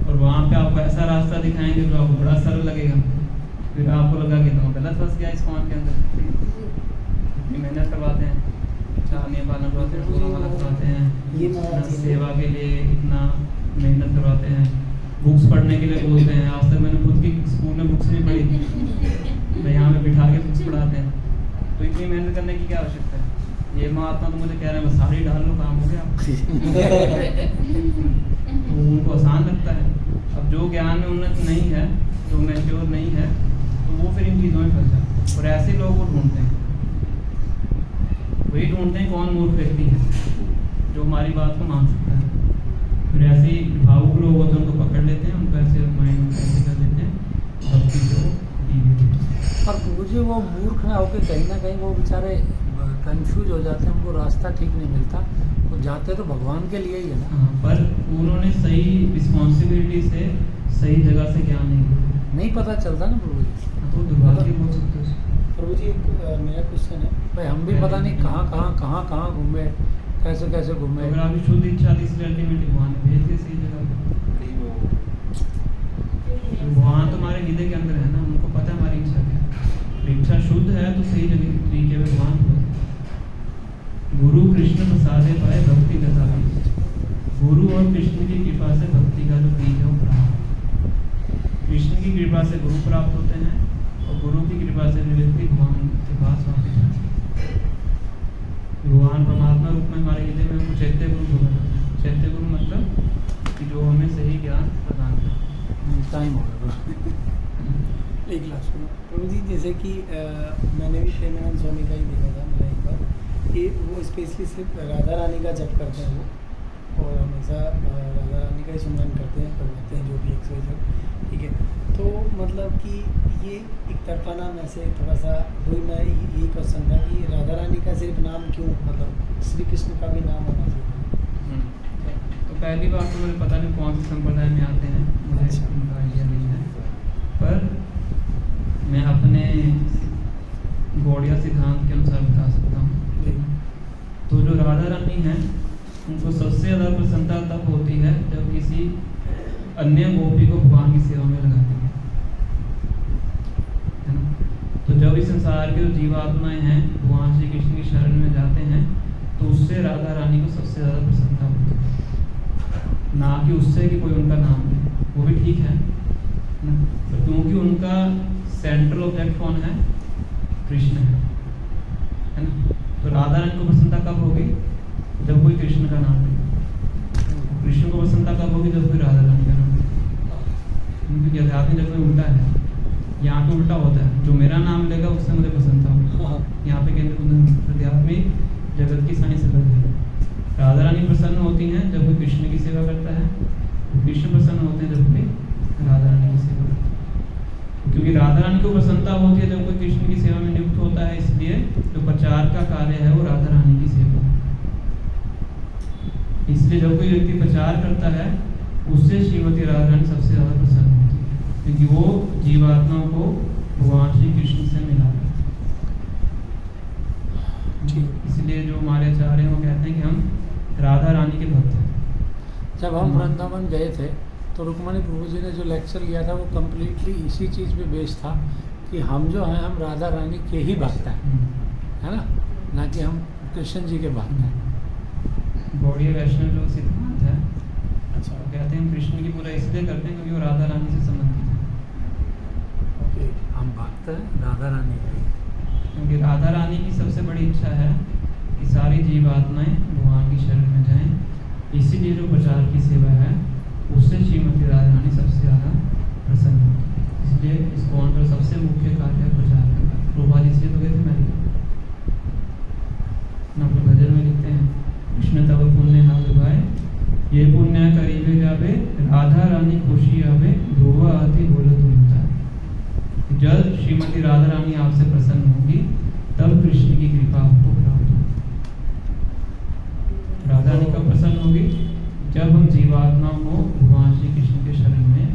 और वहाँ पे आपको ऐसा रास्ता दिखाएंगे जो आपको बड़ा सरल लगेगा, फिर आपको लगा कि तुम गलत फंस गया इस कौन के अंदर। इतनी मेहनत करवाते हैं, 4 नियम पालन करवाते हैं, पूरा वाला करवाते हैं, इतना सेवा के लिए इतना मेहनत करवाते हैं, बुक्स पढ़ने के लिए बोलते हैं। आज तक मैंने खुद की स्कूल में बुक्स नहीं पढ़ी, तो यहाँ पे बिठा के बुक्स पढ़ाते हैं। तो इतनी मेहनत करने की क्या आवश्यकता है? ये महात्मा तो मुझे कह रहे हैं बस साड़ी डाल लो काम हो गया। तो उनको आसान लगता है। अब जो ज्ञान में उन्नत नहीं है, जो मैच्योर नहीं है, तो वो फिर इन चीज़ों में फंस जाता है। और ऐसे लोग वो ढूंढते हैं, वही ढूंढते हैं कौन मूर्ख व्यक्ति है जो हमारी बात को मान सकता है। फिर ऐसे ही भावुक लोग होते हैं, उनको पकड़ लेते हैं, उनको ऐसे माइंड ऐसे कर देते हैं, भक्ति को। और मुझे वो मूर्ख ना होकर कहीं ना कहीं वो बेचारे कंफ्यूज हो जाते हैं, उनको रास्ता ठीक नहीं मिलता, वो जाते तो भगवान के लिए ही है ना। हाँ, पर उन्होंने सही रिस्पॉन्सिबिलिटी से सही जगह से ज्ञान नहीं पता चलता ना प्रभु जी। तो दुर्भाग्य बोल सकते हो। प्रभु जी मेरा क्वेश्चन है, भाई हम भी पता नहीं कहाँ घूमे, कैसे घूमे। अगर आपकी शुद्ध इच्छा थी इसलिए अल्टीमेटली भगवान ने भेज दिया सही जगह पे। भगवान तुम्हारे हृदय के अंदर है ना, उनको पता है हमारी इच्छा क्या है। इच्छा शुद्ध है तो सही जगह तरीके में भगवान को। गुरु कृष्ण प्रसादे पाए भक्ति कथा, गुरु और कृष्ण की कृपा से भक्ति का जो बीज है वो प्राप्त। कृष्ण की कृपा से गुरु प्राप्त होते हैं और गुरु की कृपा से व्यक्ति भगवान के पास वापस जाते हैं। भगवान परमात्मा रूप में हमारे हृदय में हमको चैत्य गुरु बोला जाता है। चैत्य गुरु मतलब कि जो हमें सही ज्ञान प्रदान करते हैं। टाइम होगा एक लास्ट प्रभु जी, जैसे कि मैंने भी प्रेमानंद स्वामी का ही देखा था मेरा एक बार, कि वो स्पेशली सिर्फ राधा रानी का जप करते हैं वो, और हमेशा राधा रानी का ही सुमरन करते हैं, करवाते हैं जो भी एक्सरसाइज, ठीक है। तो मतलब कि ये एक तरफा नाम ऐसे थोड़ा सा वही, मैं यही क्वेश्चन था कि राधा रानी का सिर्फ नाम क्यों, मतलब श्री कृष्ण का भी नाम होना चाहिए। तो पहली बात तो मुझे पता नहीं कौन से संप्रदाय में आते हैं, मुझे उनका आइडिया नहीं है, पर मैं अपने गौड़िया सिद्धांत के अनुसार बता सकता हूँ। तो जो राधा रानी हैं उनको सबसे ज़्यादा प्रसन्नता तब होती है जब किसी अन्य गोपी को भगवान की सेवा में लगाती है ना। तो जब इस संसार के जो जीवात्माएं हैं भगवान श्री कृष्ण की शरण में जाते हैं तो उससे राधा रानी को सबसे ज़्यादा प्रसन्नता होती है, ना कि उससे कि कोई उनका नाम ले, वो भी ठीक है ना, पर क्योंकि उनका सेंट्रल ऑब्जेक्ट कौन है, कृष्ण है ना। तो राधा रानी को प्रसन्नता कब होगी, जब कोई कृष्ण का नाम ले। कृष्ण को प्रसन्नता कब होगी, जब कोई राधा रानी का नाम ले। क्योंकि अध्यात्म जब में उल्टा है, यहाँ पे उल्टा होता है, जो मेरा नाम लेगा उससे मुझे प्रसन्नता होगी। यहाँ पे केंद्र आध्यात्मिक जगत की साइंस अलग है। राधा रानी प्रसन्न होती हैं जब कोई कृष्ण की सेवा करता है, कृष्ण प्रसन्न होते हैं जब कोई राधा रानी की सेवा करता है। क्योंकि राधा रानी को प्रसन्नता होती है जब कोई कृष्ण की सेवा में नियुक्त होता है, इसलिए जो प्रचार का कार्य है वो राधा रानी की सेवा है। इसलिए जब कोई व्यक्ति प्रचार करता है उससे श्रीमती राधा रानी सबसे ज़्यादा प्रसन्न होती है, क्योंकि वो जीवात्माओं को भगवान श्री कृष्ण से मिला है। इसलिए जो हमारे आचार्य हैं वो कहते हैं कि हम राधा रानी के भक्त हैं। जब हम वृंदावन गए थे तो रुक्मणी प्रभु जी ने जो लेक्चर लिया था वो कम्प्लीटली इसी चीज़ पे बेस्ड था कि हम जो हैं हम राधा रानी के ही भक्त हैं, है ना कि हम कृष्ण जी के भक्त हैं। गौड़ीय वैष्णव जो सिद्धांत है, अच्छा वो कहते हैं हम कृष्ण की पूजा इसलिए करते हैं क्योंकि वो राधा रानी से संबंधित है। ओके। हम भक्त हैं राधा रानी के। क्योंकि राधा रानी की सबसे बड़ी इच्छा है कि सारी जीवात्माएं भगवान की शरण में जाएं, इसीलिए जो प्रचार की सेवा है उससे श्रीमती राधा रानी सबसे ज़्यादा प्रसन्न होती है। इसलिए इस कौन का सबसे मुख्य कार्य है प्रचार करना। प्रभुपाद इसलिए तो गए थे मैंने अपने भजन में लिखते हैं, कृष्ण तब पुण्य ना विभाए, ये पुण्य करीबे जावे, राधा रानी खुशी आवे, ध्रुवा आती बोले तुमता। जब श्रीमती राधा रानी आपसे प्रसन्न होगी तब कृष्ण की कृपा आपको प्राप्त होगी। राधा रानी कब प्रसन्न होगी? जब हम जीवात्मा को भगवान श्री कृष्ण के शरण में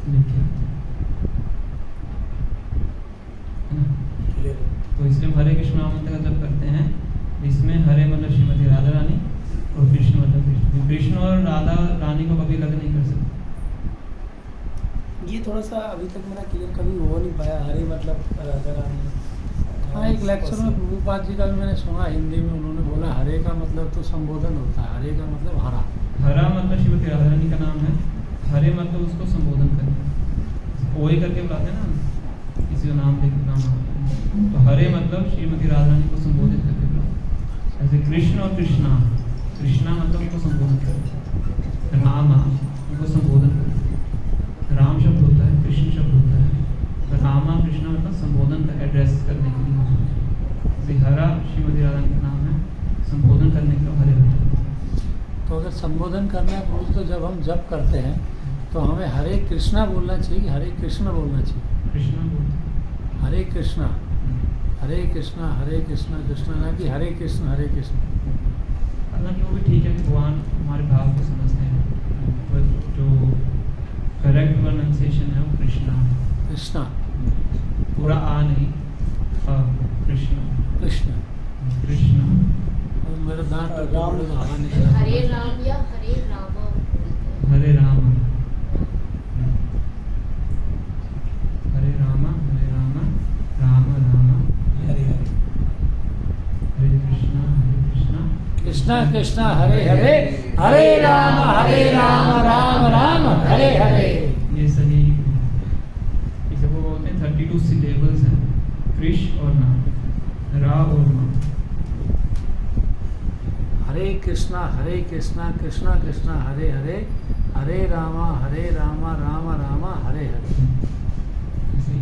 लेके आते हैं। तो इसलिए हम हरे कृष्ण नाम का जब करते हैं, इसमें हरे मतलब श्रीमती राधा रानी और कृष्ण मतलब कृष्ण। कृष्ण और राधा रानी को कभी अलग नहीं कर सकते। ये थोड़ा सा अभी तक मेरा क्लियर कभी हो नहीं पाया, हरे मतलब राधा रानी। हाँ, एक लेक्चर में प्रभुपाद जी का भी मैंने सुना हिंदी में, उन्होंने बोला हरे का मतलब तो संबोधन होता है, हरे का मतलब हरा। हरा मतलब श्रीमती राधा रानी का नाम है, हरे मतलब उसको संबोधन करना, ओए करके बुलाते हैं ना किसी का नाम लेकर नाम। तो हरे मतलब श्रीमती राधा रानी को संबोधित करके बुलाते। जैसे कृष्ण और कृष्णा, कृष्णा मतलब उनको संबोधन करते, राम उनको संबोधन करते। राम शब्द होता है, कृष्ण शब्द होता है, तो रामा कृष्णा मतलब संबोधन का एड्रेस करने के लिए। जैसे हरा श्रीमती राधा रानी का नाम है, संबोधन करने के लिए हरे होता है। तो अगर संबोधन करना है पुरुष तो जब हम जप करते हैं तो हमें हरे कृष्णा बोलना चाहिए, हरे कृष्ण बोलना चाहिए। कृष्णा बोलते हरे कृष्णा हरे कृष्णा हरे कृष्णा कृष्णा, ना कि हरे कृष्ण हरे कृष्ण। हालांकि वो भी ठीक है कि भगवान हमारे भाव को समझते हैं, पर जो करेक्ट प्रोनाउंसिएशन है वो कृष्णा है। कृष्णा पूरा आ नहीं, कृष्ण कृष्ण कृष्ण। और मेरा दांत टूटा राम। पड़ा तो हवा निकला। हरे राम या हरे राम बोलते हैं। हरे राम हरे राम हरे राम राम राम हरे हरे। हरे कृष्णा कृष्णा कृष्णा हरे हरे, हरे राम राम राम हरे हरे। ये सही। इसे वो बोलते हैं 32 सिलेबल्स हैं, कृष्ण और नाम, रा और मा। हरे कृष्णा कृष्णा कृष्णा हरे हरे, हरे रामा राम राम हरे हरे। ऐसे ही।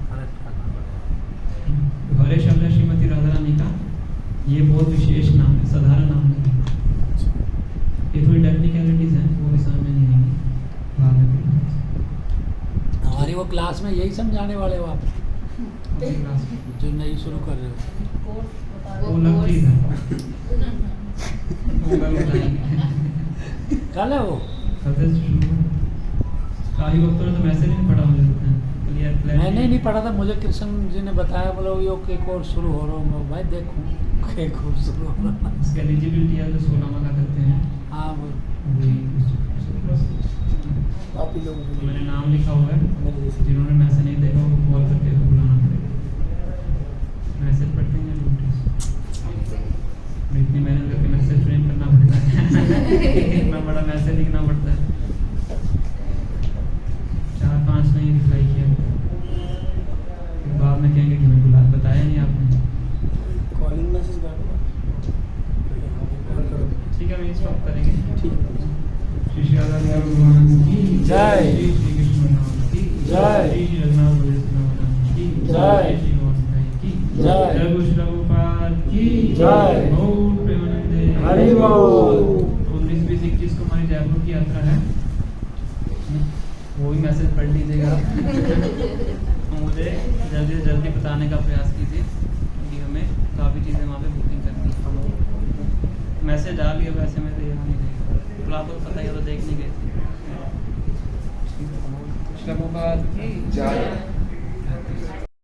करेक्ट करना पड़ेगा। तो हरे शब्द है श्रीमती राधा रानी का, ये बहुत विशेष नाम है, साधारण नाम नहीं है। ये थोड़ी टेक्निकलिटीज हैं, वो भी समझ में नहीं आएंगी बाद में। हमारी वो क्लास में यही समझाने वाले हो आप, अपनी क्लास में जो नई शुरू कर रहे हो। वो अलग चीज है, वो कल बताएंगे। कल है वो। कल से शुरू है। काफी वक्त तो मैसेज नहीं पढ़ा मुझे लगता है। क्लियर मैंने नहीं पढ़ा था, मुझे कृष्ण जी ने बताया, बोला यो के कोर्स शुरू हो रहा हूँ। मैं भाई देखूँ के कोर्स शुरू हो रहा है। इसकी एलिजिबिलिटी है जो 16 माह का करते हैं, हाँ वो वही आप ही लोगों तो को मैंने नाम लिखा हुआ है, मेरे जैसे जिन्होंने मैसेज नहीं देखा उनको कॉल करके बुलाना पड़ेगा। मैसेज पढ़ते हैं नोटिस, इतनी मेहनत करके मैसेज फ्रेम करना पड़ता है। इतना बड़ा मैसेज लिखना पड़ता है, 4-5 नहीं रिप्लाई किया, फिर बाद में कहेंगे कि हमें बताया नहीं आपने। कॉलिंग मैसेज कर दो। कॉल करो। ठीक है, हम इस वक्त करेंगे। ठीक है। श्री श्री राधा भगवान की जय। श्री श्री कृष्ण भगवान की जय। श्री श्री रघुनाथ भगवान की जय। श्री गोविंद की जय। जय श्री प्रभुपाद की जय। गौर प्रेमानंदे हरि बोल। 19, 20, 21 को हमारी जयपुर की यात्रा है, वो भी मैसेज पढ़ लीजिएगा। मुझे जल्दी से जल्दी बताने का प्रयास कीजिए क्योंकि हमें काफ़ी चीज़ें वहाँ पे बुकिंग करनी है। मैसेज आ गया, वैसे मैं तो यहाँ नहीं देखा, तो आपको पता ही है, तो देख नहीं गए थे। श्री प्रभुपाद की जय।